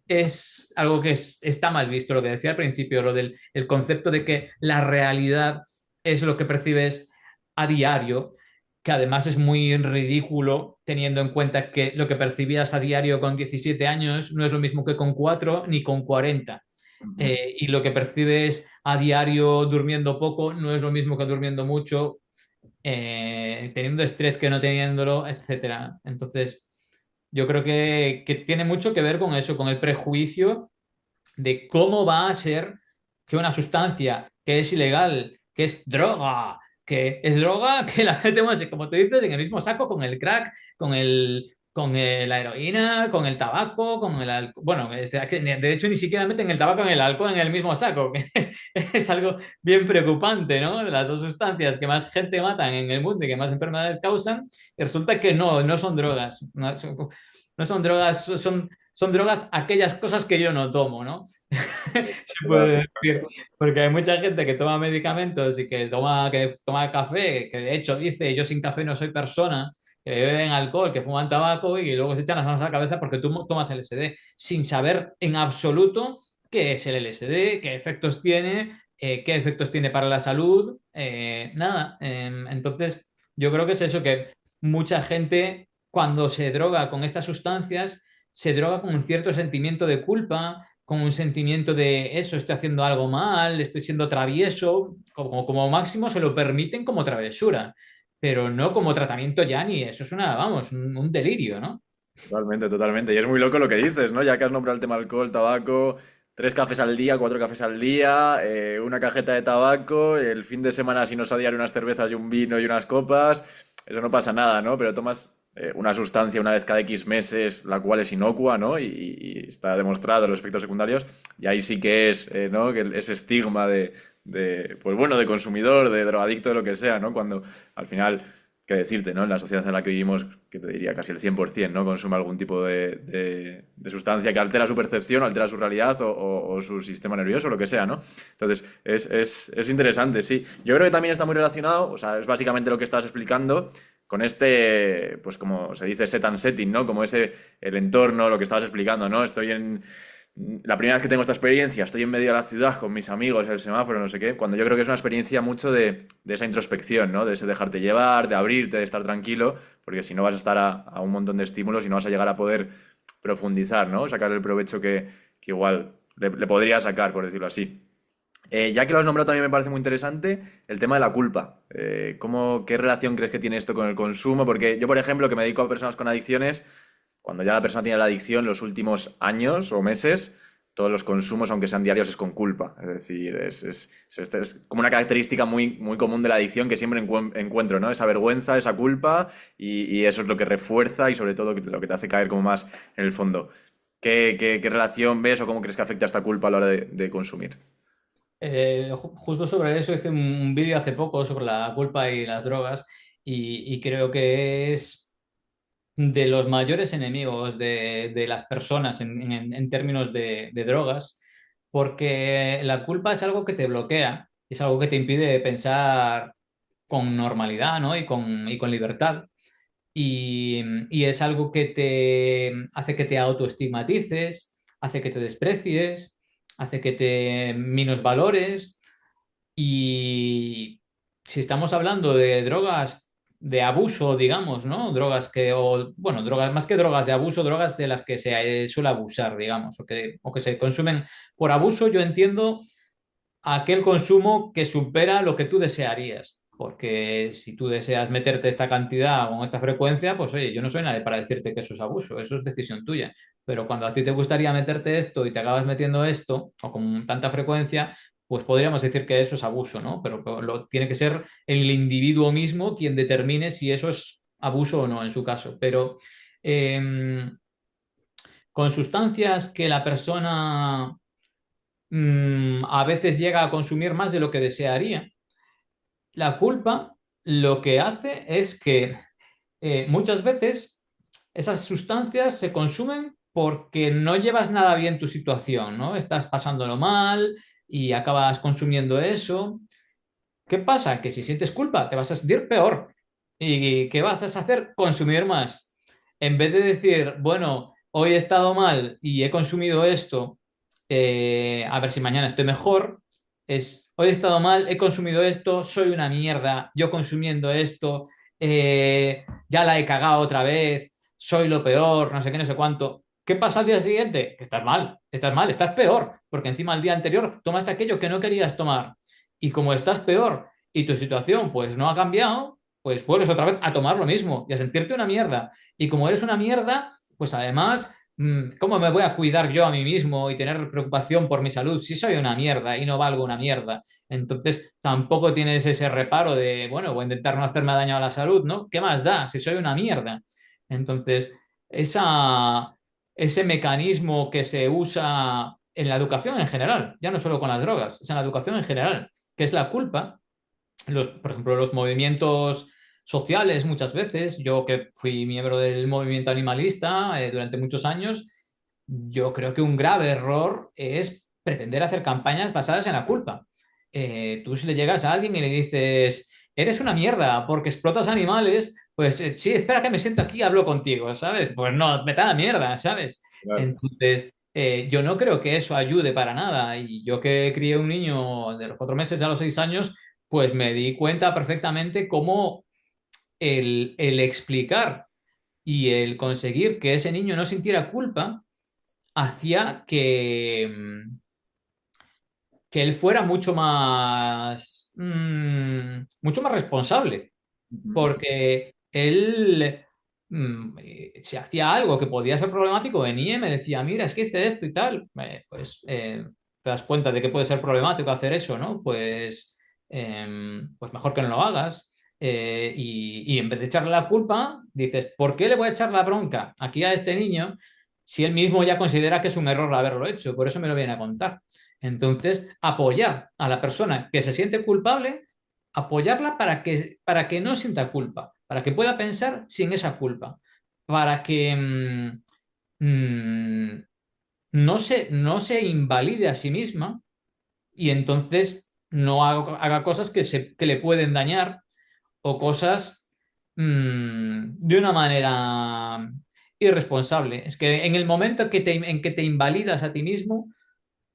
es algo que está mal visto, lo que decía al principio, lo del el concepto de que la realidad es lo que percibes a diario, que además es muy ridículo teniendo en cuenta que lo que percibías a diario con 17 años no es lo mismo que con 4 ni con 40. Ujú. Y lo que percibes a diario durmiendo poco no es lo mismo que durmiendo mucho, teniendo estrés que no teniéndolo, etcétera. Entonces, yo creo que tiene mucho que ver con eso, con el prejuicio de cómo va a ser que una sustancia que es ilegal, que es droga, que la metemos, como te dices, en el mismo saco con el crack, la heroína, con el tabaco, con el alcohol. Bueno, de hecho ni siquiera meten el tabaco en el alcohol en el mismo saco, que es algo bien preocupante, ¿no? Las dos sustancias que más gente matan en el mundo y que más enfermedades causan, y resulta que no son drogas. No son drogas, son drogas aquellas cosas que yo no tomo, ¿no? Se puede decir. Porque hay mucha gente que toma medicamentos y que toma café, que de hecho dice, yo sin café no soy persona, que beben alcohol, que fuman tabaco y luego se echan las manos a la cabeza porque tú tomas LSD, sin saber en absoluto qué es el LSD, qué efectos tiene para la salud, nada. Entonces, yo creo que es eso, que mucha gente cuando se droga con estas sustancias, se droga con un cierto sentimiento de culpa, con un sentimiento de eso, estoy haciendo algo mal, estoy siendo travieso, como máximo se lo permiten como travesura, pero no como tratamiento ya ni eso es vamos, un delirio, ¿no? Totalmente, totalmente. Y es muy loco lo que dices, ¿no? Ya que has nombrado el tema alcohol, tabaco, 3 cafés al día, 4 cafés al día, una cajeta de tabaco, el fin de semana si no es a diario unas cervezas y un vino y unas copas, eso no pasa nada, ¿no? Pero tomas una sustancia una vez cada X meses, la cual es inocua, ¿no? Y está demostrado los efectos secundarios, y ahí sí que es, ¿no? Que ese estigma pues bueno, de consumidor, de drogadicto, de lo que sea, ¿no? Cuando al final qué decirte, ¿no? En la sociedad en la que vivimos, que te diría casi el 100%, ¿no? Consume algún tipo de sustancia que altera su percepción, altera su realidad o su sistema nervioso, lo que sea, ¿no? Entonces, es interesante, sí. Yo creo que también está muy relacionado, o sea, es básicamente lo que estabas explicando, con este, pues como se dice, set and setting, ¿no? Como el entorno, lo que estabas explicando, ¿no? La primera vez que tengo esta experiencia, estoy en medio de la ciudad con mis amigos, el semáforo, no sé qué, cuando yo creo que es una experiencia mucho de esa introspección, ¿no? De ese dejarte llevar, de abrirte, de estar tranquilo, porque si no vas a estar a un montón de estímulos y no vas a llegar a poder profundizar, ¿no? Sacar el provecho que igual le podría sacar, por decirlo así. Ya que lo has nombrado también me parece muy interesante el tema de la culpa. ¿Qué relación crees que tiene esto con el consumo? Porque yo, por ejemplo, que me dedico a personas con adicciones, cuando ya la persona tiene la adicción, los últimos años o meses, todos los consumos, aunque sean diarios, es con culpa. Es decir, es como una característica muy, muy común de la adicción que siempre encuentro, ¿no? Esa vergüenza, esa culpa, y eso es lo que refuerza y sobre todo lo que te hace caer como más en el fondo. ¿Qué relación ves o cómo crees que afecta esta culpa a la hora de consumir? Justo sobre eso hice un vídeo hace poco sobre la culpa y las drogas y creo que es de los mayores enemigos de las personas en términos de drogas, porque la culpa es algo que te bloquea, es algo que te impide pensar con normalidad, ¿no? Y con libertad. Y es algo que te hace que te autoestigmatices, hace que te desprecies, hace que te minusvalores. Y si estamos hablando de drogas de abuso, digamos, ¿no? Bueno, drogas, más que drogas de abuso, drogas de las que se suele abusar, digamos, o que se consumen por abuso, yo entiendo aquel consumo que supera lo que tú desearías. porque si tú deseas meterte esta cantidad o esta frecuencia, pues oye, yo no soy nadie para decirte que eso es abuso, eso es decisión tuya. Pero cuando a ti te gustaría meterte esto y te acabas metiendo esto, o con tanta frecuencia, pues podríamos decir que eso es abuso, ¿no? Pero tiene que ser el individuo mismo quien determine si eso es abuso o no en su caso. Pero eh, con sustancias que la persona a veces llega a consumir más de lo que desearía, la culpa lo que hace es que muchas veces esas sustancias se consumen porque no llevas nada bien tu situación, ¿no? Estás pasándolo mal y acabas consumiendo eso. ¿Qué pasa? Que si sientes culpa, te vas a sentir peor. ¿Y qué vas a hacer? Consumir más. En vez de decir, bueno, hoy he estado mal y he consumido esto, a ver si mañana estoy mejor, es, hoy he estado mal, he consumido esto, soy una mierda, yo consumiendo esto, ya la he cagado otra vez, soy lo peor, no sé qué, no sé cuánto. ¿Qué pasa al día siguiente? Que estás mal, estás peor, porque encima el día anterior tomaste aquello que no querías tomar. Y como estás peor y tu situación pues no ha cambiado, pues vuelves otra vez a tomar lo mismo y a sentirte una mierda. Y como eres una mierda, pues además, ¿cómo me voy a cuidar yo a mí mismo y tener preocupación por mi salud si soy una mierda y no valgo una mierda? Entonces tampoco tienes ese reparo de, bueno, voy a intentar no hacerme daño a la salud, ¿no? ¿Qué más da si soy una mierda? Entonces, esa, ese mecanismo que se usa en la educación en general, ya no solo con las drogas, es en la educación en general, que es la culpa. Por ejemplo, los movimientos sociales muchas veces, yo que fui miembro del movimiento animalista durante muchos años, yo creo que un grave error es pretender hacer campañas basadas en la culpa. Tú si le llegas a alguien y le dices, eres una mierda porque explotas animales, pues sí, espera que me siento aquí y hablo contigo, ¿sabes? Pues no, vete a la mierda, ¿sabes? Claro. Entonces, yo no creo que eso ayude para nada. Y yo que crié un niño de los 4 meses a los 6 años, pues me di cuenta perfectamente cómo el explicar y el conseguir que ese niño no sintiera culpa hacía que él fuera mucho más responsable, Ujú. porque él si hacía algo que podía ser problemático, venía y me decía, mira, es que hice esto y tal, te das cuenta de que puede ser problemático hacer eso, ¿no? Pues mejor que no lo hagas. Y en vez de echarle la culpa, dices, ¿por qué le voy a echar la bronca aquí a este niño si él mismo ya considera que es un error haberlo hecho? Por eso me lo viene a contar. Entonces, apoyar a la persona que se siente culpable, apoyarla para que no sienta culpa, para que pueda pensar sin esa culpa, para que no se invalide a sí misma y entonces no haga cosas que le pueden dañar o cosas de una manera irresponsable. Es que en el momento en que te invalidas a ti mismo,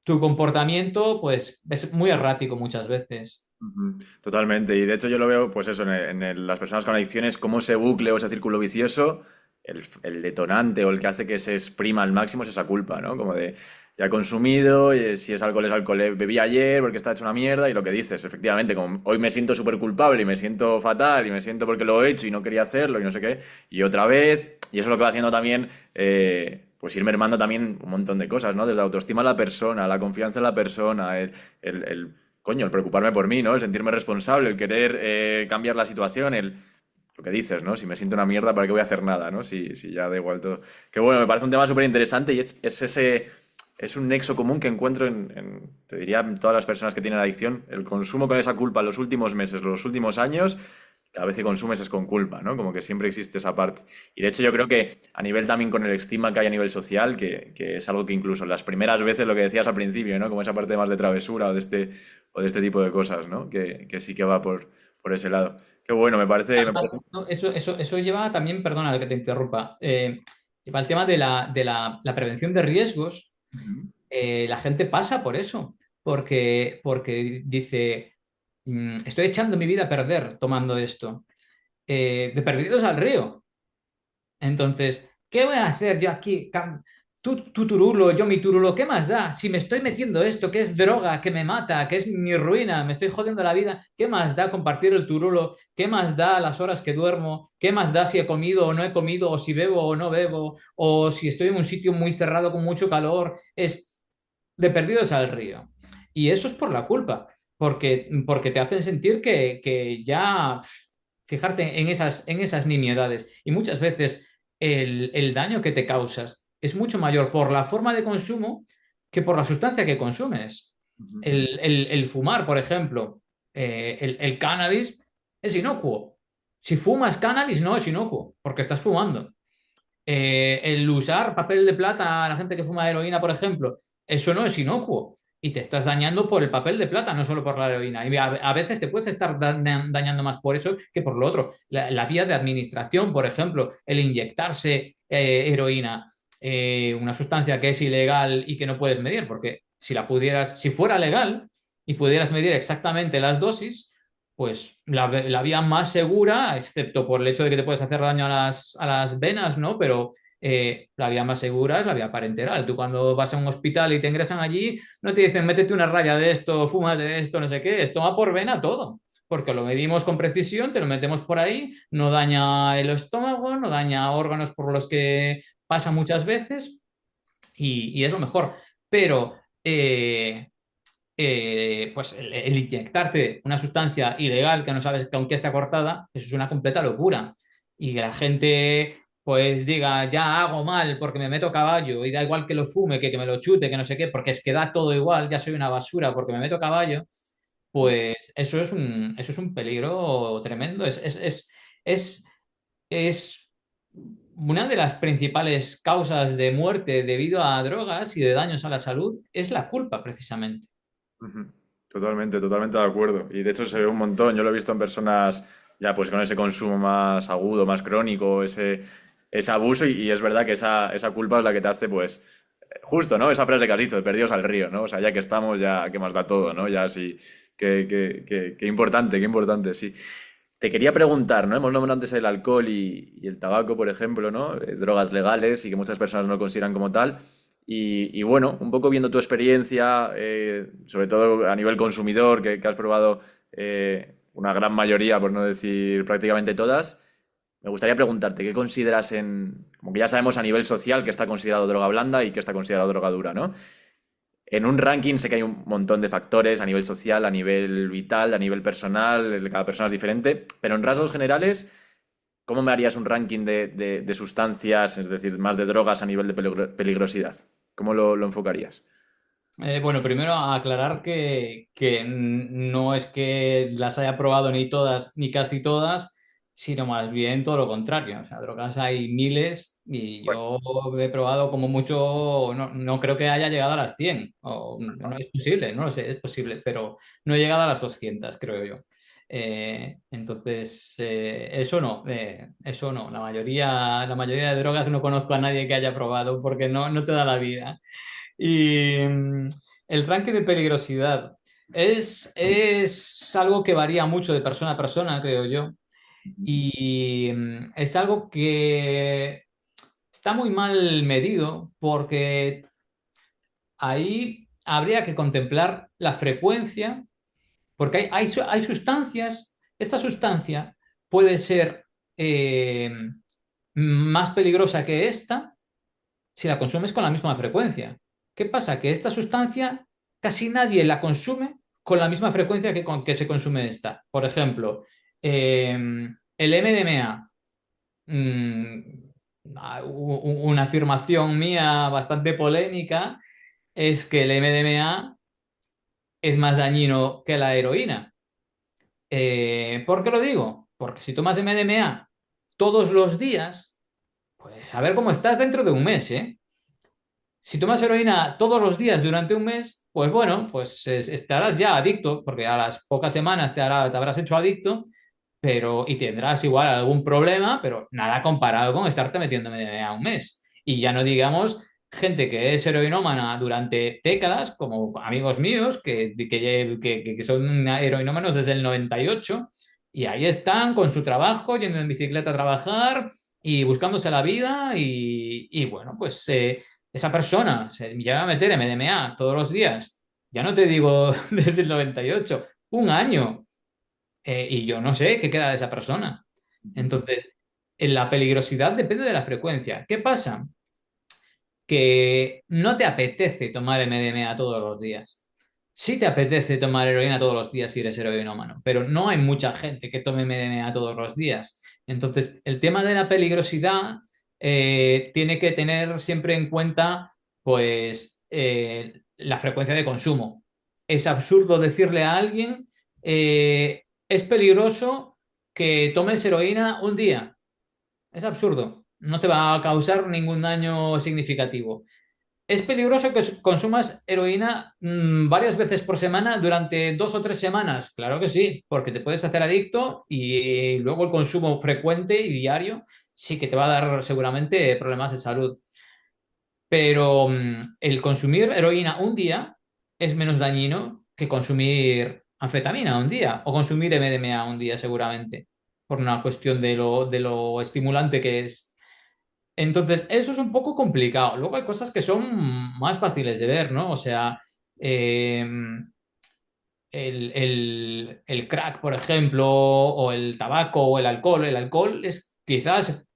tu comportamiento pues es muy errático muchas veces. Ujú. Totalmente, y de hecho yo lo veo, pues eso, las personas con adicciones, como ese bucle o ese círculo vicioso, el detonante o el que hace que se exprima al máximo es esa culpa, ¿no? Como de, ya he consumido, si es alcohol, bebí ayer porque está hecho una mierda, y lo que dices, efectivamente, como hoy me siento súper culpable y me siento fatal y me siento porque lo he hecho y no quería hacerlo y no sé qué, y otra vez, y eso es lo que va haciendo también, pues ir mermando también un montón de cosas, ¿no? Desde la autoestima de la persona, la confianza en la persona, el preocuparme por mí, ¿no? El sentirme responsable, el querer cambiar la situación, lo que dices, ¿no? Si me siento una mierda, ¿para qué voy a hacer nada, ¿no? Si ya da igual todo. Que bueno, me parece un tema súper interesante y es un nexo común que encuentro te diría, en todas las personas que tienen adicción. El consumo con esa culpa en los últimos meses, los últimos años, cada vez que consumes es con culpa, ¿no? Como que siempre existe esa parte. Y de hecho yo creo que a nivel también con el estigma que hay a nivel social, que es algo que incluso las primeras veces, lo que decías al principio, ¿no? Como esa parte más de travesura o de este tipo de cosas, ¿no? Que sí que va por ese lado. Qué bueno, me parece. Eso lleva también, perdona que te interrumpa, lleva el tema de la prevención de riesgos. Ujú. La gente pasa por eso, porque dice, estoy echando mi vida a perder tomando esto. De perdidos al río. Entonces, ¿qué voy a hacer yo aquí? tu turulo, yo mi turulo, ¿qué más da? Si me estoy metiendo esto, que es droga, que me mata, que es mi ruina, me estoy jodiendo la vida, ¿qué más da compartir el turulo? ¿Qué más da las horas que duermo? ¿Qué más da si he comido o no he comido? ¿O si bebo o no bebo? ¿O si estoy en un sitio muy cerrado con mucho calor? Es de perdidos al río. Y eso es por la culpa, porque te hacen sentir que ya fijarte en esas nimiedades. Y muchas veces el daño que te causas es mucho mayor por la forma de consumo que por la sustancia que consumes. Ujú. El fumar, por ejemplo, el cannabis es inocuo. Si fumas cannabis no es inocuo, porque estás fumando. El usar papel de plata a la gente que fuma heroína, por ejemplo, eso no es inocuo y te estás dañando por el papel de plata, no solo por la heroína. Y a veces te puedes estar dañando más por eso que por lo otro. La vía de administración, por ejemplo, el inyectarse heroína, una sustancia que es ilegal y que no puedes medir, porque si la pudieras, si fuera legal y pudieras medir exactamente las dosis, pues la vía más segura, excepto por el hecho de que te puedes hacer daño a las venas, ¿no? Pero la vía más segura es la vía parenteral. Tú cuando vas a un hospital y te ingresan allí, no te dicen, métete una raya de esto, fúmate de esto, no sé qué, es toma por vena todo. Porque lo medimos con precisión, te lo metemos por ahí, no daña el estómago, no daña órganos por los que pasa muchas veces y es lo mejor. Pero pues el inyectarte una sustancia ilegal que no sabes que aunque esté cortada, eso es una completa locura. Y que la gente pues diga, ya hago mal porque me meto a caballo y da igual que lo fume, que me lo chute, que no sé qué, porque es que da todo igual, ya soy una basura porque me meto a caballo, pues eso es un peligro tremendo. Es, es una de las principales causas de muerte debido a drogas y de daños a la salud, es la culpa precisamente. Ujú. Totalmente, totalmente de acuerdo. Y de hecho se ve un montón. Yo lo he visto en personas ya pues con ese consumo más agudo, más crónico, ese abuso. Y es verdad que esa culpa es la que te hace, pues, justo, ¿no? Esa frase que has dicho, de perdidos al río, ¿no? O sea, ya que estamos, ya que más da todo, ¿no? Ya sí. Qué importante, sí. Te quería preguntar, ¿no? Hemos nombrado antes el alcohol y el tabaco, por ejemplo, ¿no? Drogas legales y que muchas personas no lo consideran como tal. Y bueno, un poco viendo tu experiencia, sobre todo a nivel consumidor, que has probado una gran mayoría, por no decir prácticamente todas, me gustaría preguntarte, ¿qué consideras como que ya sabemos a nivel social que está considerado droga blanda y que está considerado droga dura, ¿no? En un ranking sé que hay un montón de factores a nivel social, a nivel vital, a nivel personal, cada persona es diferente, pero en rasgos generales, ¿cómo me harías un ranking de sustancias, es decir, más de drogas a nivel de peligrosidad? ¿Cómo lo enfocarías? Bueno, primero aclarar que no es que las haya probado ni todas ni casi todas, sino más bien todo lo contrario. O sea, drogas hay miles y Bueno, yo he probado como mucho, no creo que haya llegado a las 100. O no es posible, no lo sé, es posible, pero no he llegado a las 200, creo yo. Entonces, eso no. La mayoría de drogas no conozco a nadie que haya probado porque no te da la vida. Y el ranking de peligrosidad es algo que varía mucho de persona a persona, creo yo. Y es algo que está muy mal medido porque ahí habría que contemplar la frecuencia, porque hay sustancias, esta sustancia puede ser eh, más peligrosa que esta si la consumes con la misma frecuencia. ¿Qué pasa? Que esta sustancia casi nadie la consume con la misma frecuencia que se consume esta. Por ejemplo, el MDMA, una afirmación mía bastante polémica es que el MDMA es más dañino que la heroína. ¿Por qué lo digo? Porque si tomas MDMA todos los días, pues a ver cómo estás dentro de un mes, ¿eh? Si tomas heroína todos los días durante un mes, pues bueno, pues estarás ya adicto, porque a las pocas semanas te habrás hecho adicto, pero y tendrás igual algún problema, pero nada comparado con estarte metiendo a un mes. Y ya no digamos gente que es heroinómana durante décadas, como amigos míos, que son heroinómanos desde el 98, y ahí están con su trabajo, yendo en bicicleta a trabajar y buscándose la vida, y bueno, pues esa persona se llega a meter MDMA todos los días, ya no te digo desde el 98, un año, y yo no sé qué queda de esa persona. Entonces, en la peligrosidad depende de la frecuencia. ¿Qué pasa? Que no te apetece tomar MDMA todos los días. Sí te apetece tomar heroína todos los días si eres heroinómano, pero no hay mucha gente que tome MDMA todos los días. Entonces, el tema de la peligrosidad tiene que tener siempre en cuenta, pues, la frecuencia de consumo. Es absurdo decirle a alguien, es peligroso que tomes heroína un día. Es absurdo. No te va a causar ningún daño significativo. ¿Es peligroso que consumas heroína varias veces por semana durante 2 o 3 semanas? Claro que sí, porque te puedes hacer adicto y luego el consumo frecuente y diario sí que te va a dar seguramente problemas de salud. Pero el consumir heroína un día es menos dañino que consumir anfetamina un día o consumir MDMA un día seguramente, por una cuestión de lo estimulante que es. Entonces, eso es un poco complicado. Luego hay cosas que son más fáciles de ver, ¿no? O sea, eh, el crack, por ejemplo, o el tabaco o el alcohol. El alcohol es quizás,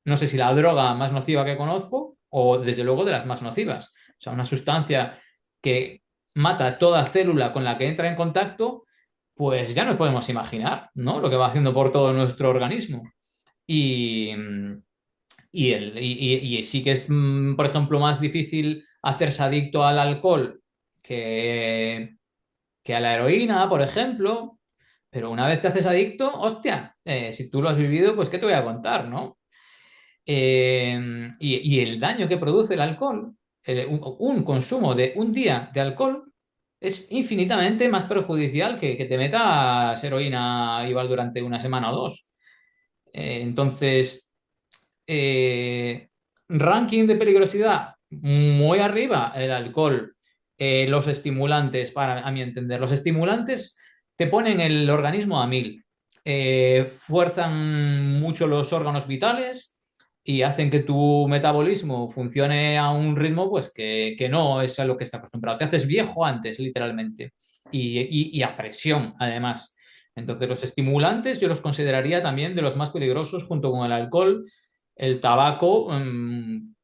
no sé si la droga más nociva que conozco o desde luego de las más nocivas. O sea, una sustancia que mata toda célula con la que entra en contacto, pues ya nos podemos imaginar, ¿no? Lo que va haciendo por todo nuestro organismo. Y, y sí que es, por ejemplo, más difícil hacerse adicto al alcohol que, que a la heroína, por ejemplo, pero una vez te haces adicto, hostia, si tú lo has vivido, pues ¿qué te voy a contar, no? Y el daño que produce el alcohol, un consumo de un día de alcohol, es infinitamente más perjudicial que te metas heroína igual durante una semana o dos. Entonces, eh, ranking de peligrosidad, muy arriba el alcohol, los estimulantes, para a mi entender, los estimulantes te ponen el organismo a mil, fuerzan mucho los órganos vitales y hacen que tu metabolismo funcione a un ritmo pues que no es a lo que está acostumbrado. Te haces viejo antes, literalmente, y a presión, además. Entonces, los estimulantes yo los consideraría también de los más peligrosos junto con el alcohol. El tabaco,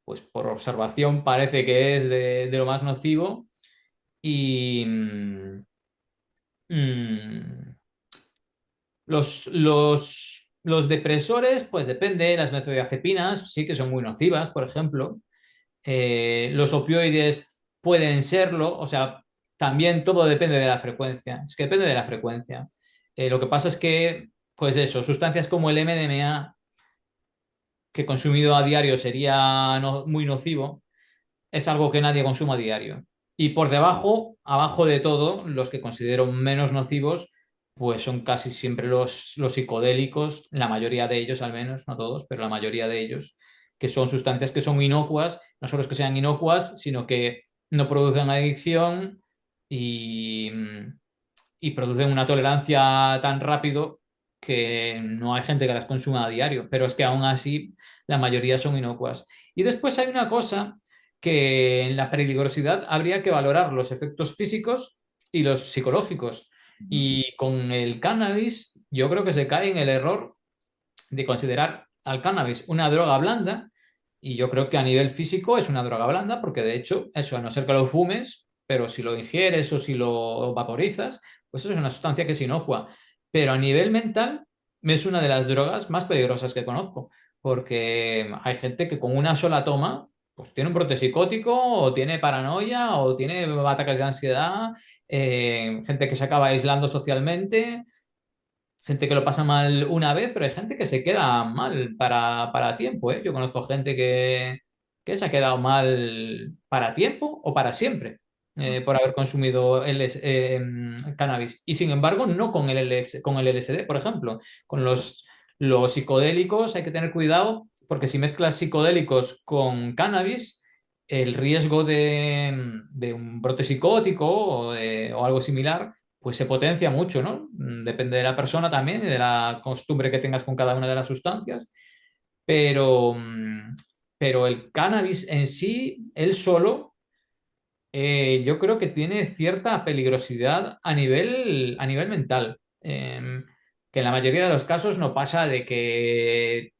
pues por observación parece que es de lo más nocivo y mm, los depresores, pues depende, las benzodiazepinas sí que son muy nocivas, por ejemplo. Los opioides pueden serlo, o sea, también todo depende de la frecuencia, es que depende de la frecuencia. Lo que pasa es que, pues eso, sustancias como el MDMA, que consumido a diario sería muy nocivo, es algo que nadie consuma a diario. Y por debajo, abajo de todo, los que considero menos nocivos, pues son casi siempre los psicodélicos, la mayoría de ellos al menos, no todos, pero la mayoría de ellos, que son sustancias que son inocuas, no solo es que sean inocuas, sino que no producen adicción y, y producen una tolerancia tan rápido que no hay gente que las consuma a diario, pero es que aún así la mayoría son inocuas. Y después hay una cosa que en la peligrosidad habría que valorar los efectos físicos y los psicológicos. Y con el cannabis, yo creo que se cae en el error de considerar al cannabis una droga blanda. Y yo creo que a nivel físico es una droga blanda, porque de hecho, eso, a no ser que lo fumes, pero si lo ingieres o si lo vaporizas, pues eso es una sustancia que es inocua. Pero a nivel mental, es una de las drogas más peligrosas que conozco, porque hay gente que con una sola toma pues tiene un brote psicótico o tiene paranoia o tiene ataques de ansiedad, gente que se acaba aislando socialmente, gente que lo pasa mal una vez, pero hay gente que se queda mal para tiempo, ¿eh? Yo conozco gente que se ha quedado mal para tiempo o para siempre por haber consumido cannabis. Y sin embargo, no con el con el LSD, por ejemplo. Con los psicodélicos hay que tener cuidado porque si mezclas psicodélicos con cannabis, el riesgo de un brote psicótico o algo similar pues se potencia mucho, ¿no? Depende de la persona también y de la costumbre que tengas con cada una de las sustancias, pero, pero el cannabis en sí, él solo, yo creo que tiene cierta peligrosidad a nivel mental. Que en la mayoría de los casos no pasa de que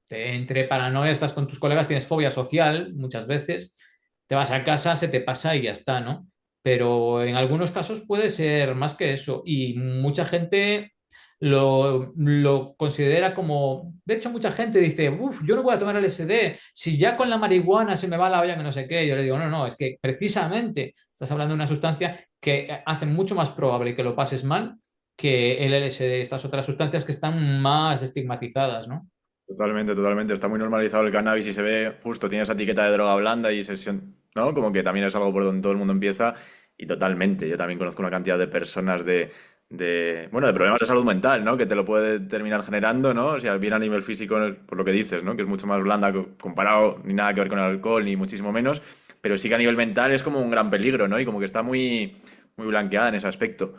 te entre paranoia, estás con tus colegas, tienes fobia social muchas veces, te vas a casa, se te pasa y ya está, ¿no? Pero en algunos casos puede ser más que eso y mucha gente lo considera como, de hecho mucha gente dice, uff, yo no voy a tomar LSD, si ya con la marihuana se me va la olla que no sé qué, yo le digo, no, no, es que precisamente estás hablando de una sustancia que hace mucho más probable que lo pases mal que el LSD, estas otras sustancias que están más estigmatizadas, ¿no? Totalmente, totalmente. Está muy normalizado el cannabis y se ve justo, tiene esa etiqueta de droga blanda y sesión, ¿no? Como que también es algo por donde todo el mundo empieza y totalmente. Yo también conozco una cantidad de personas bueno, de problemas de salud mental, ¿no? Que te lo puede terminar generando, ¿no? O sea, bien a nivel físico, por lo que dices, ¿no? Que es mucho más blanda comparado, ni nada que ver con el alcohol, ni muchísimo menos, pero sí que a nivel mental es como un gran peligro, ¿no? Y como que está muy, muy blanqueada en ese aspecto.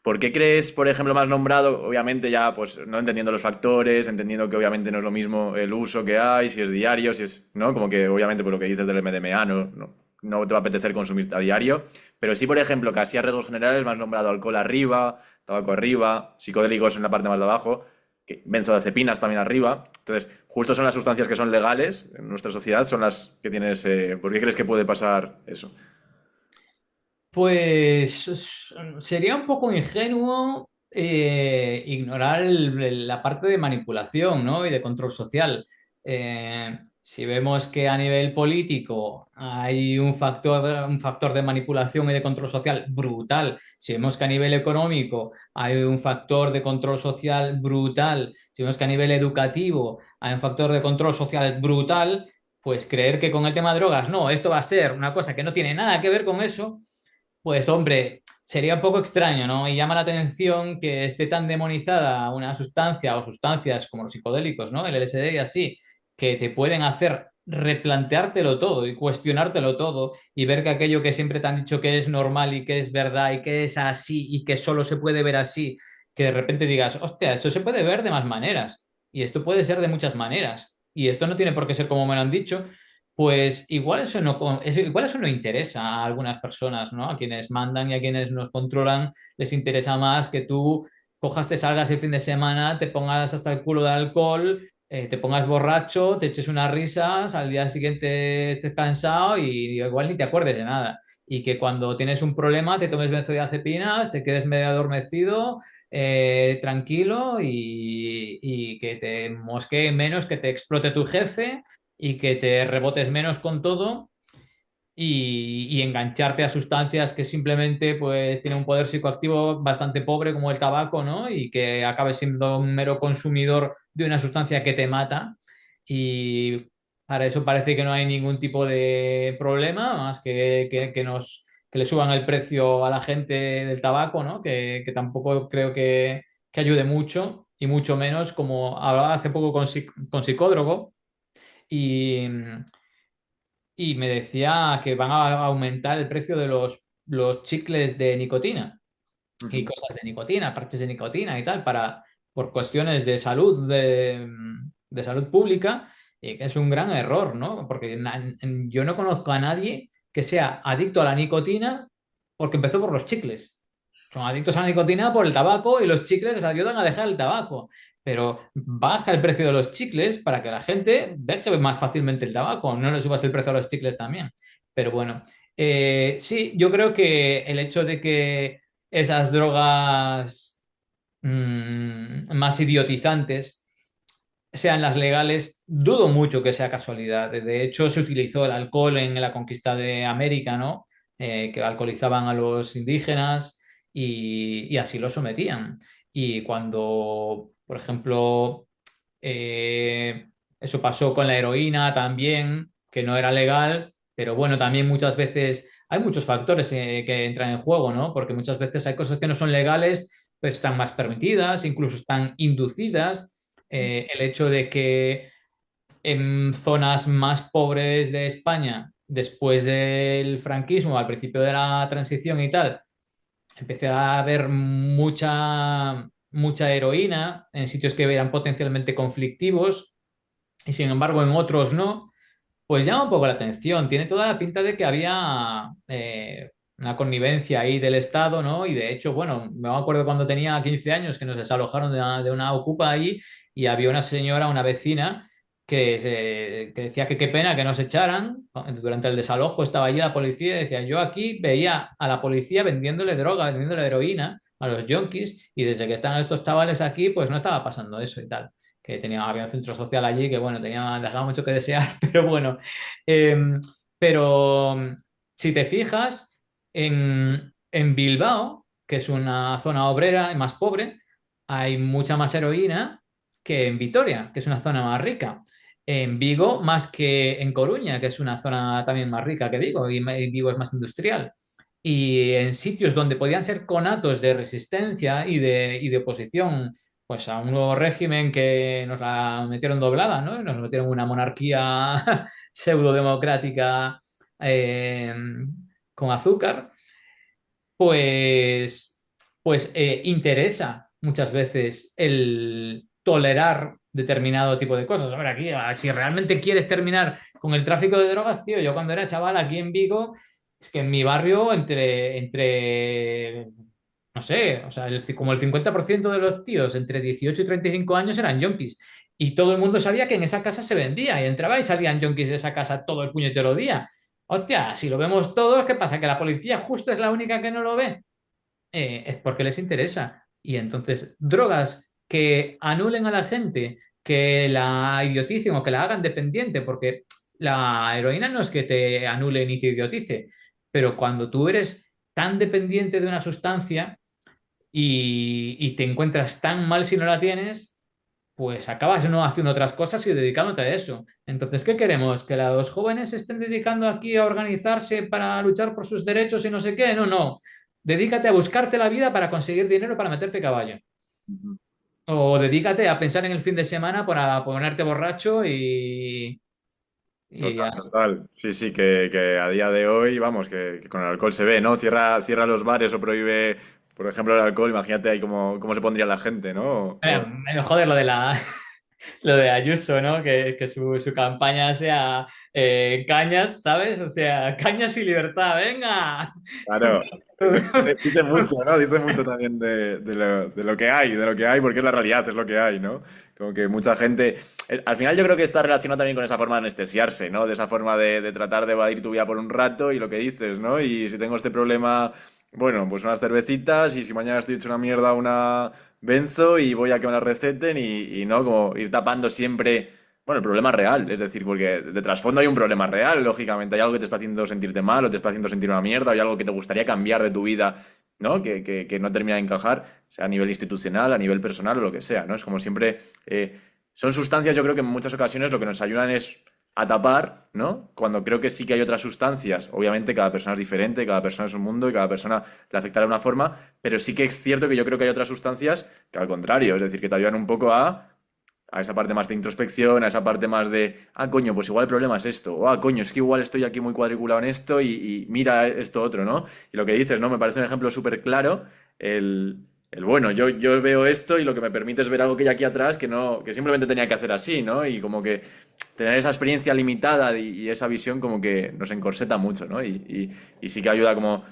¿Por qué crees, por ejemplo, más nombrado? Obviamente ya, pues, no entendiendo los factores, entendiendo que obviamente no es lo mismo el uso que hay, si es diario, si es, ¿no? Como que obviamente por lo que dices del MDMA no te va a apetecer consumir a diario, pero sí, por ejemplo, casi a rasgos generales más nombrado alcohol arriba, tabaco arriba, psicodélicos en la parte más de abajo, benzodiazepinas también arriba. Entonces, justo son las sustancias que son legales en nuestra sociedad, son las que tienes... ¿por qué crees que puede pasar eso? Pues sería un poco ingenuo ignorar la parte de manipulación, ¿no? Y de control social. Si vemos que a nivel político hay un factor de manipulación y de control social brutal, si vemos que a nivel económico hay un factor de control social brutal, si vemos que a nivel educativo hay un factor de control social brutal, pues creer que con el tema de drogas, no, esto va a ser una cosa que no tiene nada que ver con eso, pues hombre, sería un poco extraño, ¿no? Y llama la atención que esté tan demonizada una sustancia o sustancias como los psicodélicos, ¿no? El LSD y así, que te pueden hacer replanteártelo todo y cuestionártelo todo y ver que aquello que siempre te han dicho que es normal y que es verdad y que es así y que solo se puede ver así, que de repente digas, hostia, esto se puede ver de más maneras y esto puede ser de muchas maneras y esto no tiene por qué ser como me lo han dicho, pues igual eso igual eso no interesa a algunas personas, ¿no? A quienes mandan y a quienes nos controlan, les interesa más que tú cojas, te salgas el fin de semana, te pongas hasta el culo de alcohol, te pongas borracho, te eches unas risas, al día siguiente estés cansado y igual ni te acuerdes de nada. Y que cuando tienes un problema te tomes benzodiazepinas, te quedes medio adormecido, tranquilo y que te mosquee menos, que te explote tu jefe y que te rebotes menos con todo y engancharte a sustancias que simplemente pues tienen un poder psicoactivo bastante pobre como el tabaco, ¿no? Y que acabes siendo un mero consumidor de una sustancia que te mata y para eso parece que no hay ningún tipo de problema más que le suban el precio a la gente del tabaco, ¿no? Que tampoco creo que ayude mucho y mucho menos como hablaba hace poco con psicódrogo y, y me decía que van a aumentar el precio de los chicles de nicotina y Ujú. cosas de nicotina, parches de nicotina y tal, por cuestiones de salud, de salud pública, y que es un gran error, ¿no? Porque yo no conozco a nadie que sea adicto a la nicotina porque empezó por los chicles. Son adictos a la nicotina por el tabaco y los chicles les ayudan a dejar el tabaco. Pero baja el precio de los chicles para que la gente deje más fácilmente el tabaco. No le subas el precio a los chicles también. Pero bueno, sí, yo creo que el hecho de que esas drogas más idiotizantes sean las legales, dudo mucho que sea casualidad. De hecho, se utilizó el alcohol en la conquista de América, ¿no? Que alcoholizaban a los indígenas y así los sometían. Y cuando, por ejemplo, eh, eso pasó con la heroína también, que no era legal, pero bueno, también muchas veces hay muchos factores que entran en juego, ¿no? Porque muchas veces hay cosas que no son legales, pero están más permitidas, incluso están inducidas. El hecho de que en zonas más pobres de España, después del franquismo, al principio de la transición y tal, empecé a ver mucha heroína en sitios que eran potencialmente conflictivos y sin embargo en otros no. Pues llama un poco la atención. Tiene toda la pinta de que había una connivencia ahí del Estado, ¿no? Y de hecho, bueno, me acuerdo cuando tenía 15 años que nos desalojaron de una ocupa ahí y había una señora, una vecina, que decía que qué pena que nos echaran. Durante el desalojo estaba allí la policía y decía, yo aquí veía a la policía vendiéndole droga, vendiéndole heroína a los yonkis y desde que están estos chavales aquí, pues no estaba pasando eso y tal que había un centro social allí que, bueno, dejaba mucho que desear, pero bueno. Eh, pero si te fijas, en Bilbao, que es una zona obrera y más pobre, hay mucha más heroína que en Vitoria, que es una zona más rica. En Vigo, más que en Coruña, que es una zona también más rica que Vigo, y Vigo es más industrial. Y en sitios donde podían ser conatos de resistencia y de oposición pues a un nuevo régimen que nos la metieron doblada, ¿no? Nos metieron una monarquía pseudo-democrática eh, con azúcar, pues, pues interesa muchas veces el tolerar determinado tipo de cosas. A ver, aquí, si realmente quieres terminar con el tráfico de drogas, tío, yo cuando era chaval aquí en Vigo, es que en mi barrio entre no sé, o sea, como el 50% de los tíos entre 18 y 35 años eran yonkis. Y todo el mundo sabía que en esa casa se vendía y entraba y salían yonkis de esa casa todo el puñetero día. Hostia, si lo vemos todos, ¿qué pasa? ¿Que la policía justo es la única que no lo ve? Es porque les interesa. Y entonces, drogas que anulen a la gente, que la idioticen o que la hagan dependiente, porque la heroína no es que te anule ni te idiotice, pero cuando tú eres tan dependiente de una sustancia, y te encuentras tan mal si no la tienes, pues acabas no haciendo otras cosas y dedicándote a eso. Entonces, ¿qué queremos? ¿Que los jóvenes se estén dedicando aquí a organizarse para luchar por sus derechos y no sé qué? No, no. Dedícate a buscarte la vida para conseguir dinero para meterte caballo. Ujú. O dedícate a pensar en el fin de semana para ponerte borracho y Total, total. Sí, sí, que a día de hoy, vamos, que con el alcohol se ve, ¿no? Cierra los bares o prohíbe, por ejemplo, el alcohol, imagínate ahí cómo se pondría la gente, ¿no? joder, lo de lo de Ayuso, ¿no? Que su campaña sea cañas, ¿sabes? O sea, cañas y libertad, venga. Claro, dice mucho, ¿no? Dice mucho también de lo que hay, porque es la realidad, es lo que hay, ¿no? Como que mucha gente. Al final yo creo que está relacionado también con esa forma de anestesiarse, ¿no? De esa forma de tratar de evadir tu vida por un rato y lo que dices, ¿no? Y si tengo este problema, bueno, pues unas cervecitas y si mañana estoy hecho una mierda, una benzo y voy a que me la receten y ¿no? Como ir tapando siempre. Bueno, el problema es real, es decir, porque de trasfondo hay un problema real, lógicamente, hay algo que te está haciendo sentirte mal o te está haciendo sentir una mierda, o hay algo que te gustaría cambiar de tu vida, ¿no? Que no termina de encajar, sea a nivel institucional, a nivel personal o lo que sea, ¿no? Es como siempre, son sustancias, yo creo que en muchas ocasiones lo que nos ayudan es a tapar, ¿no? Cuando creo que sí que hay otras sustancias, obviamente cada persona es diferente, cada persona es un mundo y cada persona le afectará de una forma, pero sí que es cierto que yo creo que hay otras sustancias que al contrario, es decir, que te ayudan un poco a esa parte más de introspección, a esa parte más de, ah, coño, pues igual el problema es esto, o ah, coño, es que igual estoy aquí muy cuadriculado en esto y mira esto otro, ¿no? Y lo que dices, ¿no? Me parece un ejemplo súper claro, bueno, yo veo esto y lo que me permite es ver algo que hay aquí atrás que no, que simplemente tenía que hacer así, ¿no? Y como que tener esa experiencia limitada y esa visión como que nos encorseta mucho, ¿no? Y sí que ayuda como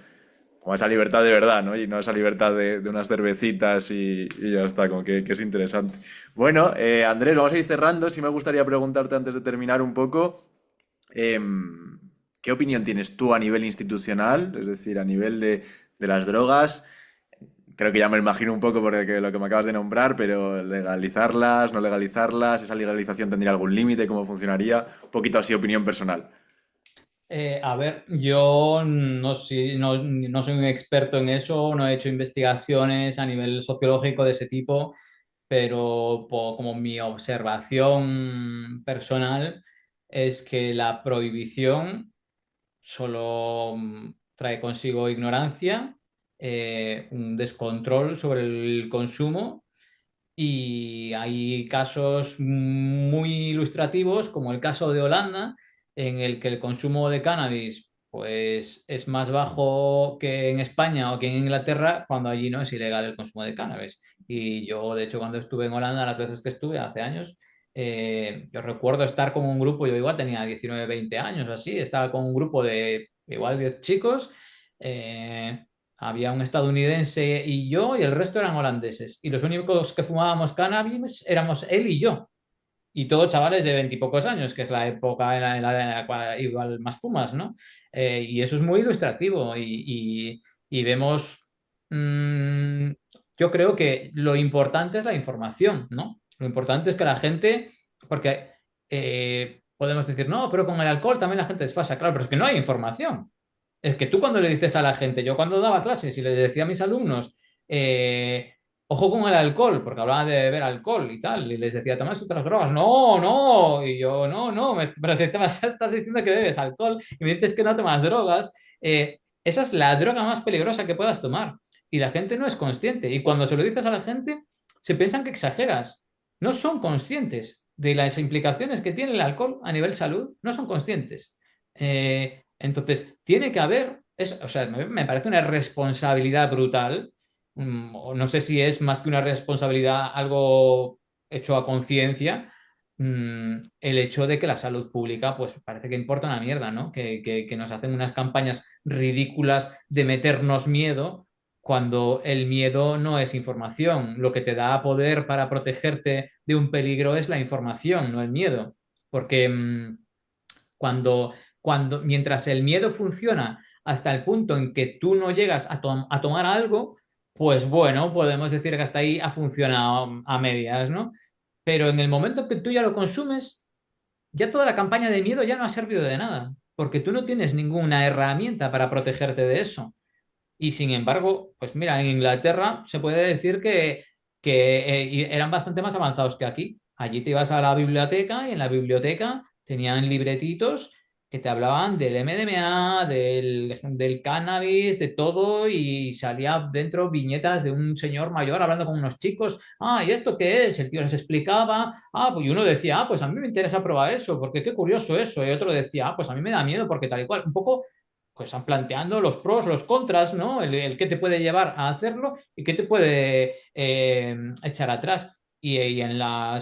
esa libertad de verdad, ¿no? Y no esa libertad de unas cervecitas y ya está, como que es interesante. Bueno, Andrés, vamos a ir cerrando. Sí me gustaría preguntarte antes de terminar un poco, em, ¿qué opinión tienes tú a nivel institucional? Es decir, a nivel de las drogas. Creo que ya me lo imagino un poco por lo que me acabas de nombrar, pero legalizarlas, no legalizarlas, esa legalización tendría algún límite, ¿cómo funcionaría? Un poquito así, opinión personal. A ver, yo no soy un experto en eso, no he hecho investigaciones a nivel sociológico de ese tipo, pero como mi observación personal es que la prohibición solo trae consigo ignorancia, un descontrol sobre el consumo y hay casos muy ilustrativos, como el caso de Holanda, en el que el consumo de cannabis pues, es más bajo que en España o que en Inglaterra, cuando allí no es ilegal el consumo de cannabis. Y yo, de hecho, cuando estuve en Holanda, las veces que estuve, hace años, Yo recuerdo estar con un grupo, yo igual tenía 19 20 años, así, estaba con un grupo de igual 10 chicos. eh, Había un estadounidense y yo, y el resto eran holandeses. Y los únicos que fumábamos cannabis éramos él y yo. Y todos chavales de veintipocos años, que es la época en la cual igual más fumas, ¿no? Y eso es muy ilustrativo y vemos, mm, yo creo que lo importante es la información, ¿no? Lo importante es que la gente, porque podemos decir, no, pero con el alcohol también la gente desfasa, claro, pero es que no hay información. Es que tú cuando le dices a la gente, yo cuando daba clases y le decía a mis alumnos, eh, ojo con el alcohol, porque hablaban de beber alcohol y tal, y les decía, tomas otras drogas. No, no, y yo, no, no, pero si estás diciendo que bebes alcohol y me dices que no tomas drogas, esa es la droga más peligrosa que puedas tomar. Y la gente no es consciente. Y cuando se lo dices a la gente, se piensan que exageras. No son conscientes de las implicaciones que tiene el alcohol a nivel salud, no son conscientes. Entonces, tiene que haber, o sea, me parece una responsabilidad brutal. O no sé si es más que una responsabilidad, algo hecho a conciencia, el hecho de que la salud pública, pues parece que importa una mierda, ¿no? Que nos hacen unas campañas ridículas de meternos miedo cuando el miedo no es información. Lo que te da poder para protegerte de un peligro es la información, no el miedo. Porque mientras el miedo funciona hasta el punto en que tú no llegas a tomar algo, pues bueno, podemos decir que hasta ahí ha funcionado a medias, ¿no? Pero en el momento que tú ya lo consumes, ya toda la campaña de miedo ya no ha servido de nada, porque tú no tienes ninguna herramienta para protegerte de eso. Y sin embargo, pues mira, en Inglaterra se puede decir que eran bastante más avanzados que aquí. Allí te ibas a la biblioteca y en la biblioteca tenían libretitos que te hablaban del MDMA, del cannabis, de todo, y salía dentro viñetas de un señor mayor hablando con unos chicos. Ah, ¿y esto qué es? El tío les explicaba. Ah, pues y uno decía, ah, pues a mí me interesa probar eso, porque qué curioso eso. Y otro decía, ah, pues a mí me da miedo porque tal y cual. Un poco pues están planteando los pros, los contras, ¿no? El qué te puede llevar a hacerlo y qué te puede echar atrás. Y en la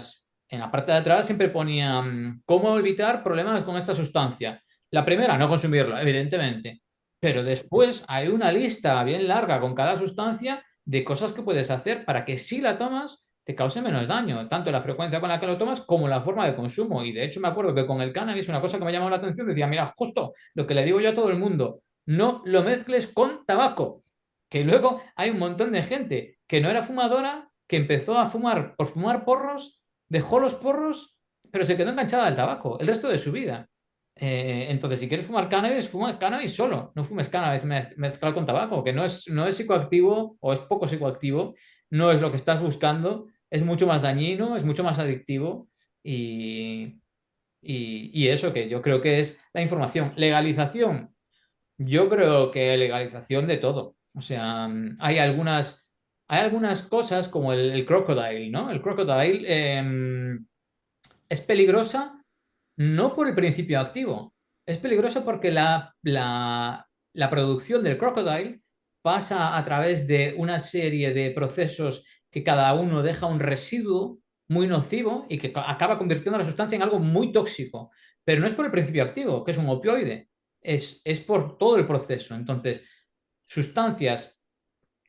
parte de atrás siempre ponían cómo evitar problemas con esta sustancia. La primera, no consumirla, evidentemente. Pero después hay una lista bien larga con cada sustancia de cosas que puedes hacer para que si la tomas te cause menos daño, tanto la frecuencia con la que lo tomas como la forma de consumo. Y de hecho me acuerdo que con el cannabis una cosa que me llamó la atención decía, mira, justo lo que le digo yo a todo el mundo, no lo mezcles con tabaco, que luego hay un montón de gente que no era fumadora, que empezó a fumar por fumar porros, dejó los porros, pero se quedó enganchada al tabaco el resto de su vida. Entonces, si quieres fumar cannabis, fuma cannabis solo, no fumes cannabis mezclado con tabaco, que no es psicoactivo o es poco psicoactivo, no es lo que estás buscando, es mucho más dañino, es mucho más adictivo y, y eso que yo creo que es la información. Legalización, yo creo que legalización de todo. O sea, hay algunas cosas como el crocodile, ¿no? El crocodile es peligrosa no por el principio activo, es peligrosa porque la producción del crocodile pasa a través de una serie de procesos que cada uno deja un residuo muy nocivo y que acaba convirtiendo la sustancia en algo muy tóxico. Pero no es por el principio activo, que es un opioide, es por todo el proceso. Entonces, sustancias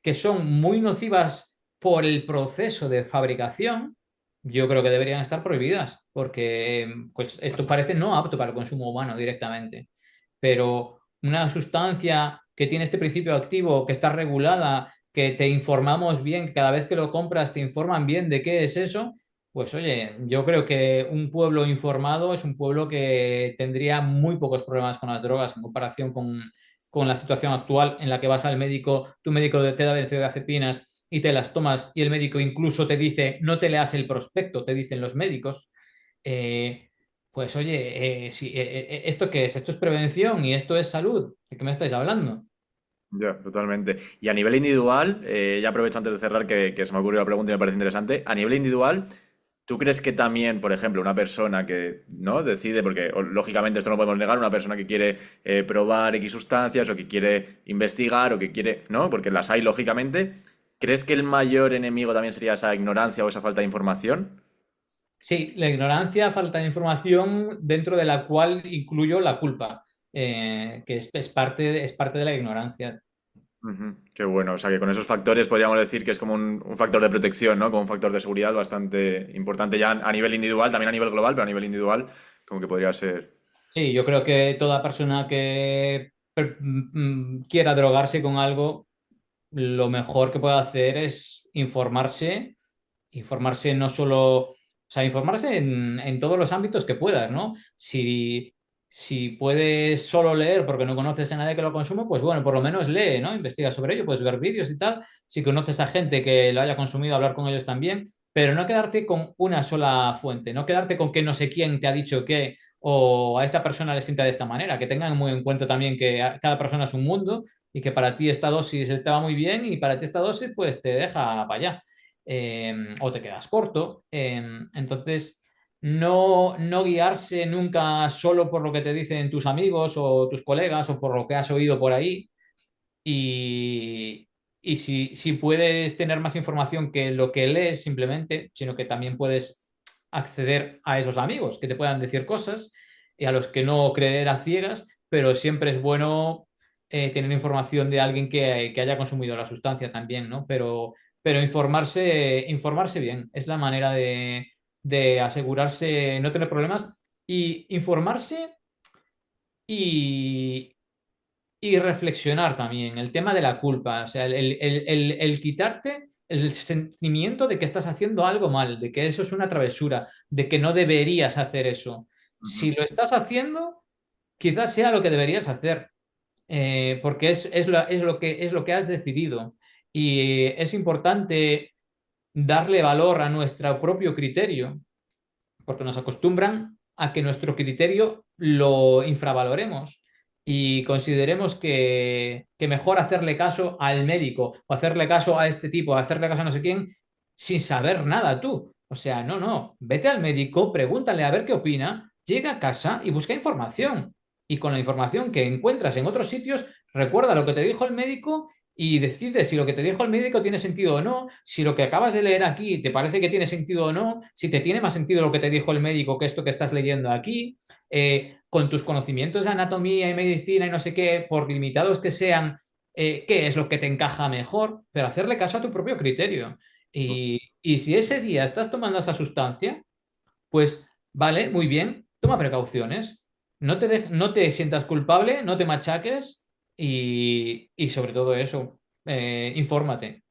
que son muy nocivas por el proceso de fabricación, yo creo que deberían estar prohibidas, porque pues, esto parece no apto para el consumo humano directamente. Pero una sustancia que tiene este principio activo, que está regulada, que te informamos bien, que cada vez que lo compras te informan bien de qué es eso, pues oye, yo creo que un pueblo informado es un pueblo que tendría muy pocos problemas con las drogas en comparación con la situación actual en la que vas al médico, tu médico te da benzodiazepinas y te las tomas y el médico incluso te dice, no te leas el prospecto, te dicen los médicos. Eh, pues oye, ¿esto qué es? Esto es prevención y esto es salud. ¿De qué me estáis hablando? Ya, totalmente. Y a nivel individual, ya aprovecho antes de cerrar que se me ocurrió la pregunta y me parece interesante. A nivel individual, ¿tú crees que también, por ejemplo, una persona que no decide, porque lógicamente esto no lo podemos negar, una persona que quiere probar X sustancias o que quiere investigar o que quiere, ¿no? Porque las hay lógicamente, ¿crees que el mayor enemigo también sería esa ignorancia o esa falta de información? Sí, la ignorancia, falta de información dentro de la cual incluyo la culpa, que es parte de la ignorancia. Ujú, qué bueno, o sea que con esos factores podríamos decir que es como un factor de protección, ¿no? Como un factor de seguridad bastante importante ya a nivel individual, también a nivel global, pero a nivel individual como que podría ser. Sí, yo creo que toda persona que quiera drogarse con algo, lo mejor que puede hacer es informarse no solo, o sea, informarse en todos los ámbitos que puedas, ¿no? Si puedes solo leer porque no conoces a nadie que lo consume, pues bueno, por lo menos lee, ¿no? Investiga sobre ello, puedes ver vídeos y tal. Si conoces a gente que lo haya consumido, hablar con ellos también, pero no quedarte con una sola fuente, no quedarte con que no sé quién te ha dicho qué o a esta persona le sienta de esta manera, que tengan muy en cuenta también que cada persona es un mundo y que para ti esta dosis estaba muy bien y para ti esta dosis pues te deja para allá. O te quedas corto. Entonces, no guiarse nunca solo por lo que te dicen tus amigos o tus colegas o por lo que has oído por ahí. Y, y si puedes tener más información que lo que lees simplemente, sino que también puedes acceder a esos amigos que te puedan decir cosas y a los que no creer a ciegas, pero siempre es bueno tener información de alguien que haya consumido la sustancia también, ¿no? Pero informarse bien es la manera de asegurarse no tener problemas y informarse y, y reflexionar también el tema de la culpa, o sea, el quitarte el sentimiento de que estás haciendo algo mal, de que eso es una travesura, de que no deberías hacer eso. Ujú. Si lo estás haciendo, quizás sea lo que deberías hacer, porque es lo que has decidido. Y es importante darle valor a nuestro propio criterio, porque nos acostumbran a que nuestro criterio lo infravaloremos y consideremos que mejor hacerle caso al médico o hacerle caso a este tipo, o hacerle caso a no sé quién, sin saber nada tú. O sea, no, vete al médico, pregúntale a ver qué opina, llega a casa y busca información. Y con la información que encuentras en otros sitios, recuerda lo que te dijo el médico y decide si lo que te dijo el médico tiene sentido o no, si lo que acabas de leer aquí te parece que tiene sentido o no, si te tiene más sentido lo que te dijo el médico que esto que estás leyendo aquí, con tus conocimientos de anatomía y medicina y no sé qué, por limitados que sean, qué es lo que te encaja mejor, pero hacerle caso a tu propio criterio. Y si ese día estás tomando esa sustancia, pues vale, muy bien, toma precauciones. No te sientas culpable, no te machaques y sobre todo eso, infórmate.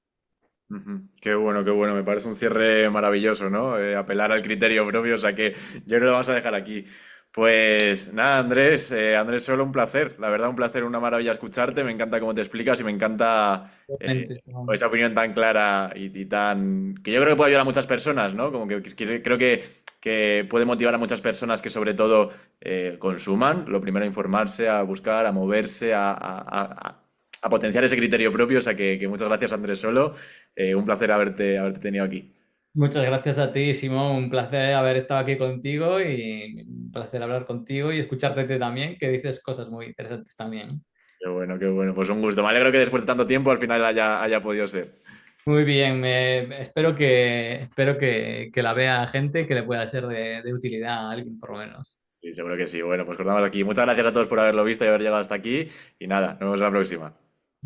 Ujú. Qué bueno, me parece un cierre maravilloso, ¿no? Apelar al criterio propio, o sea que yo creo que lo vamos a dejar aquí. Pues nada, Andrés, Andrés, solo un placer, la verdad un placer, una maravilla escucharte, me encanta cómo te explicas y me encanta Realmente, Simón. esa opinión tan clara y tan... que yo creo que puede ayudar a muchas personas, ¿no? Como que creo que puede motivar a muchas personas que sobre todo consuman, lo primero a informarse, a buscar, a moverse, a potenciar ese criterio propio, o sea que muchas gracias, Andrés, solo. Un placer haberte tenido aquí. Muchas gracias a ti, Simón. Un placer haber estado aquí contigo y un placer hablar contigo y escucharte a ti también, que dices cosas muy interesantes también. Qué bueno, qué bueno. Pues un gusto. Me alegro que después de tanto tiempo al final haya podido ser. Muy bien, espero que la vea gente que le pueda ser de utilidad a alguien, por lo menos. Sí, seguro que sí. Bueno, pues cortamos aquí. Muchas gracias a todos por haberlo visto y haber llegado hasta aquí. Y nada, nos vemos la próxima.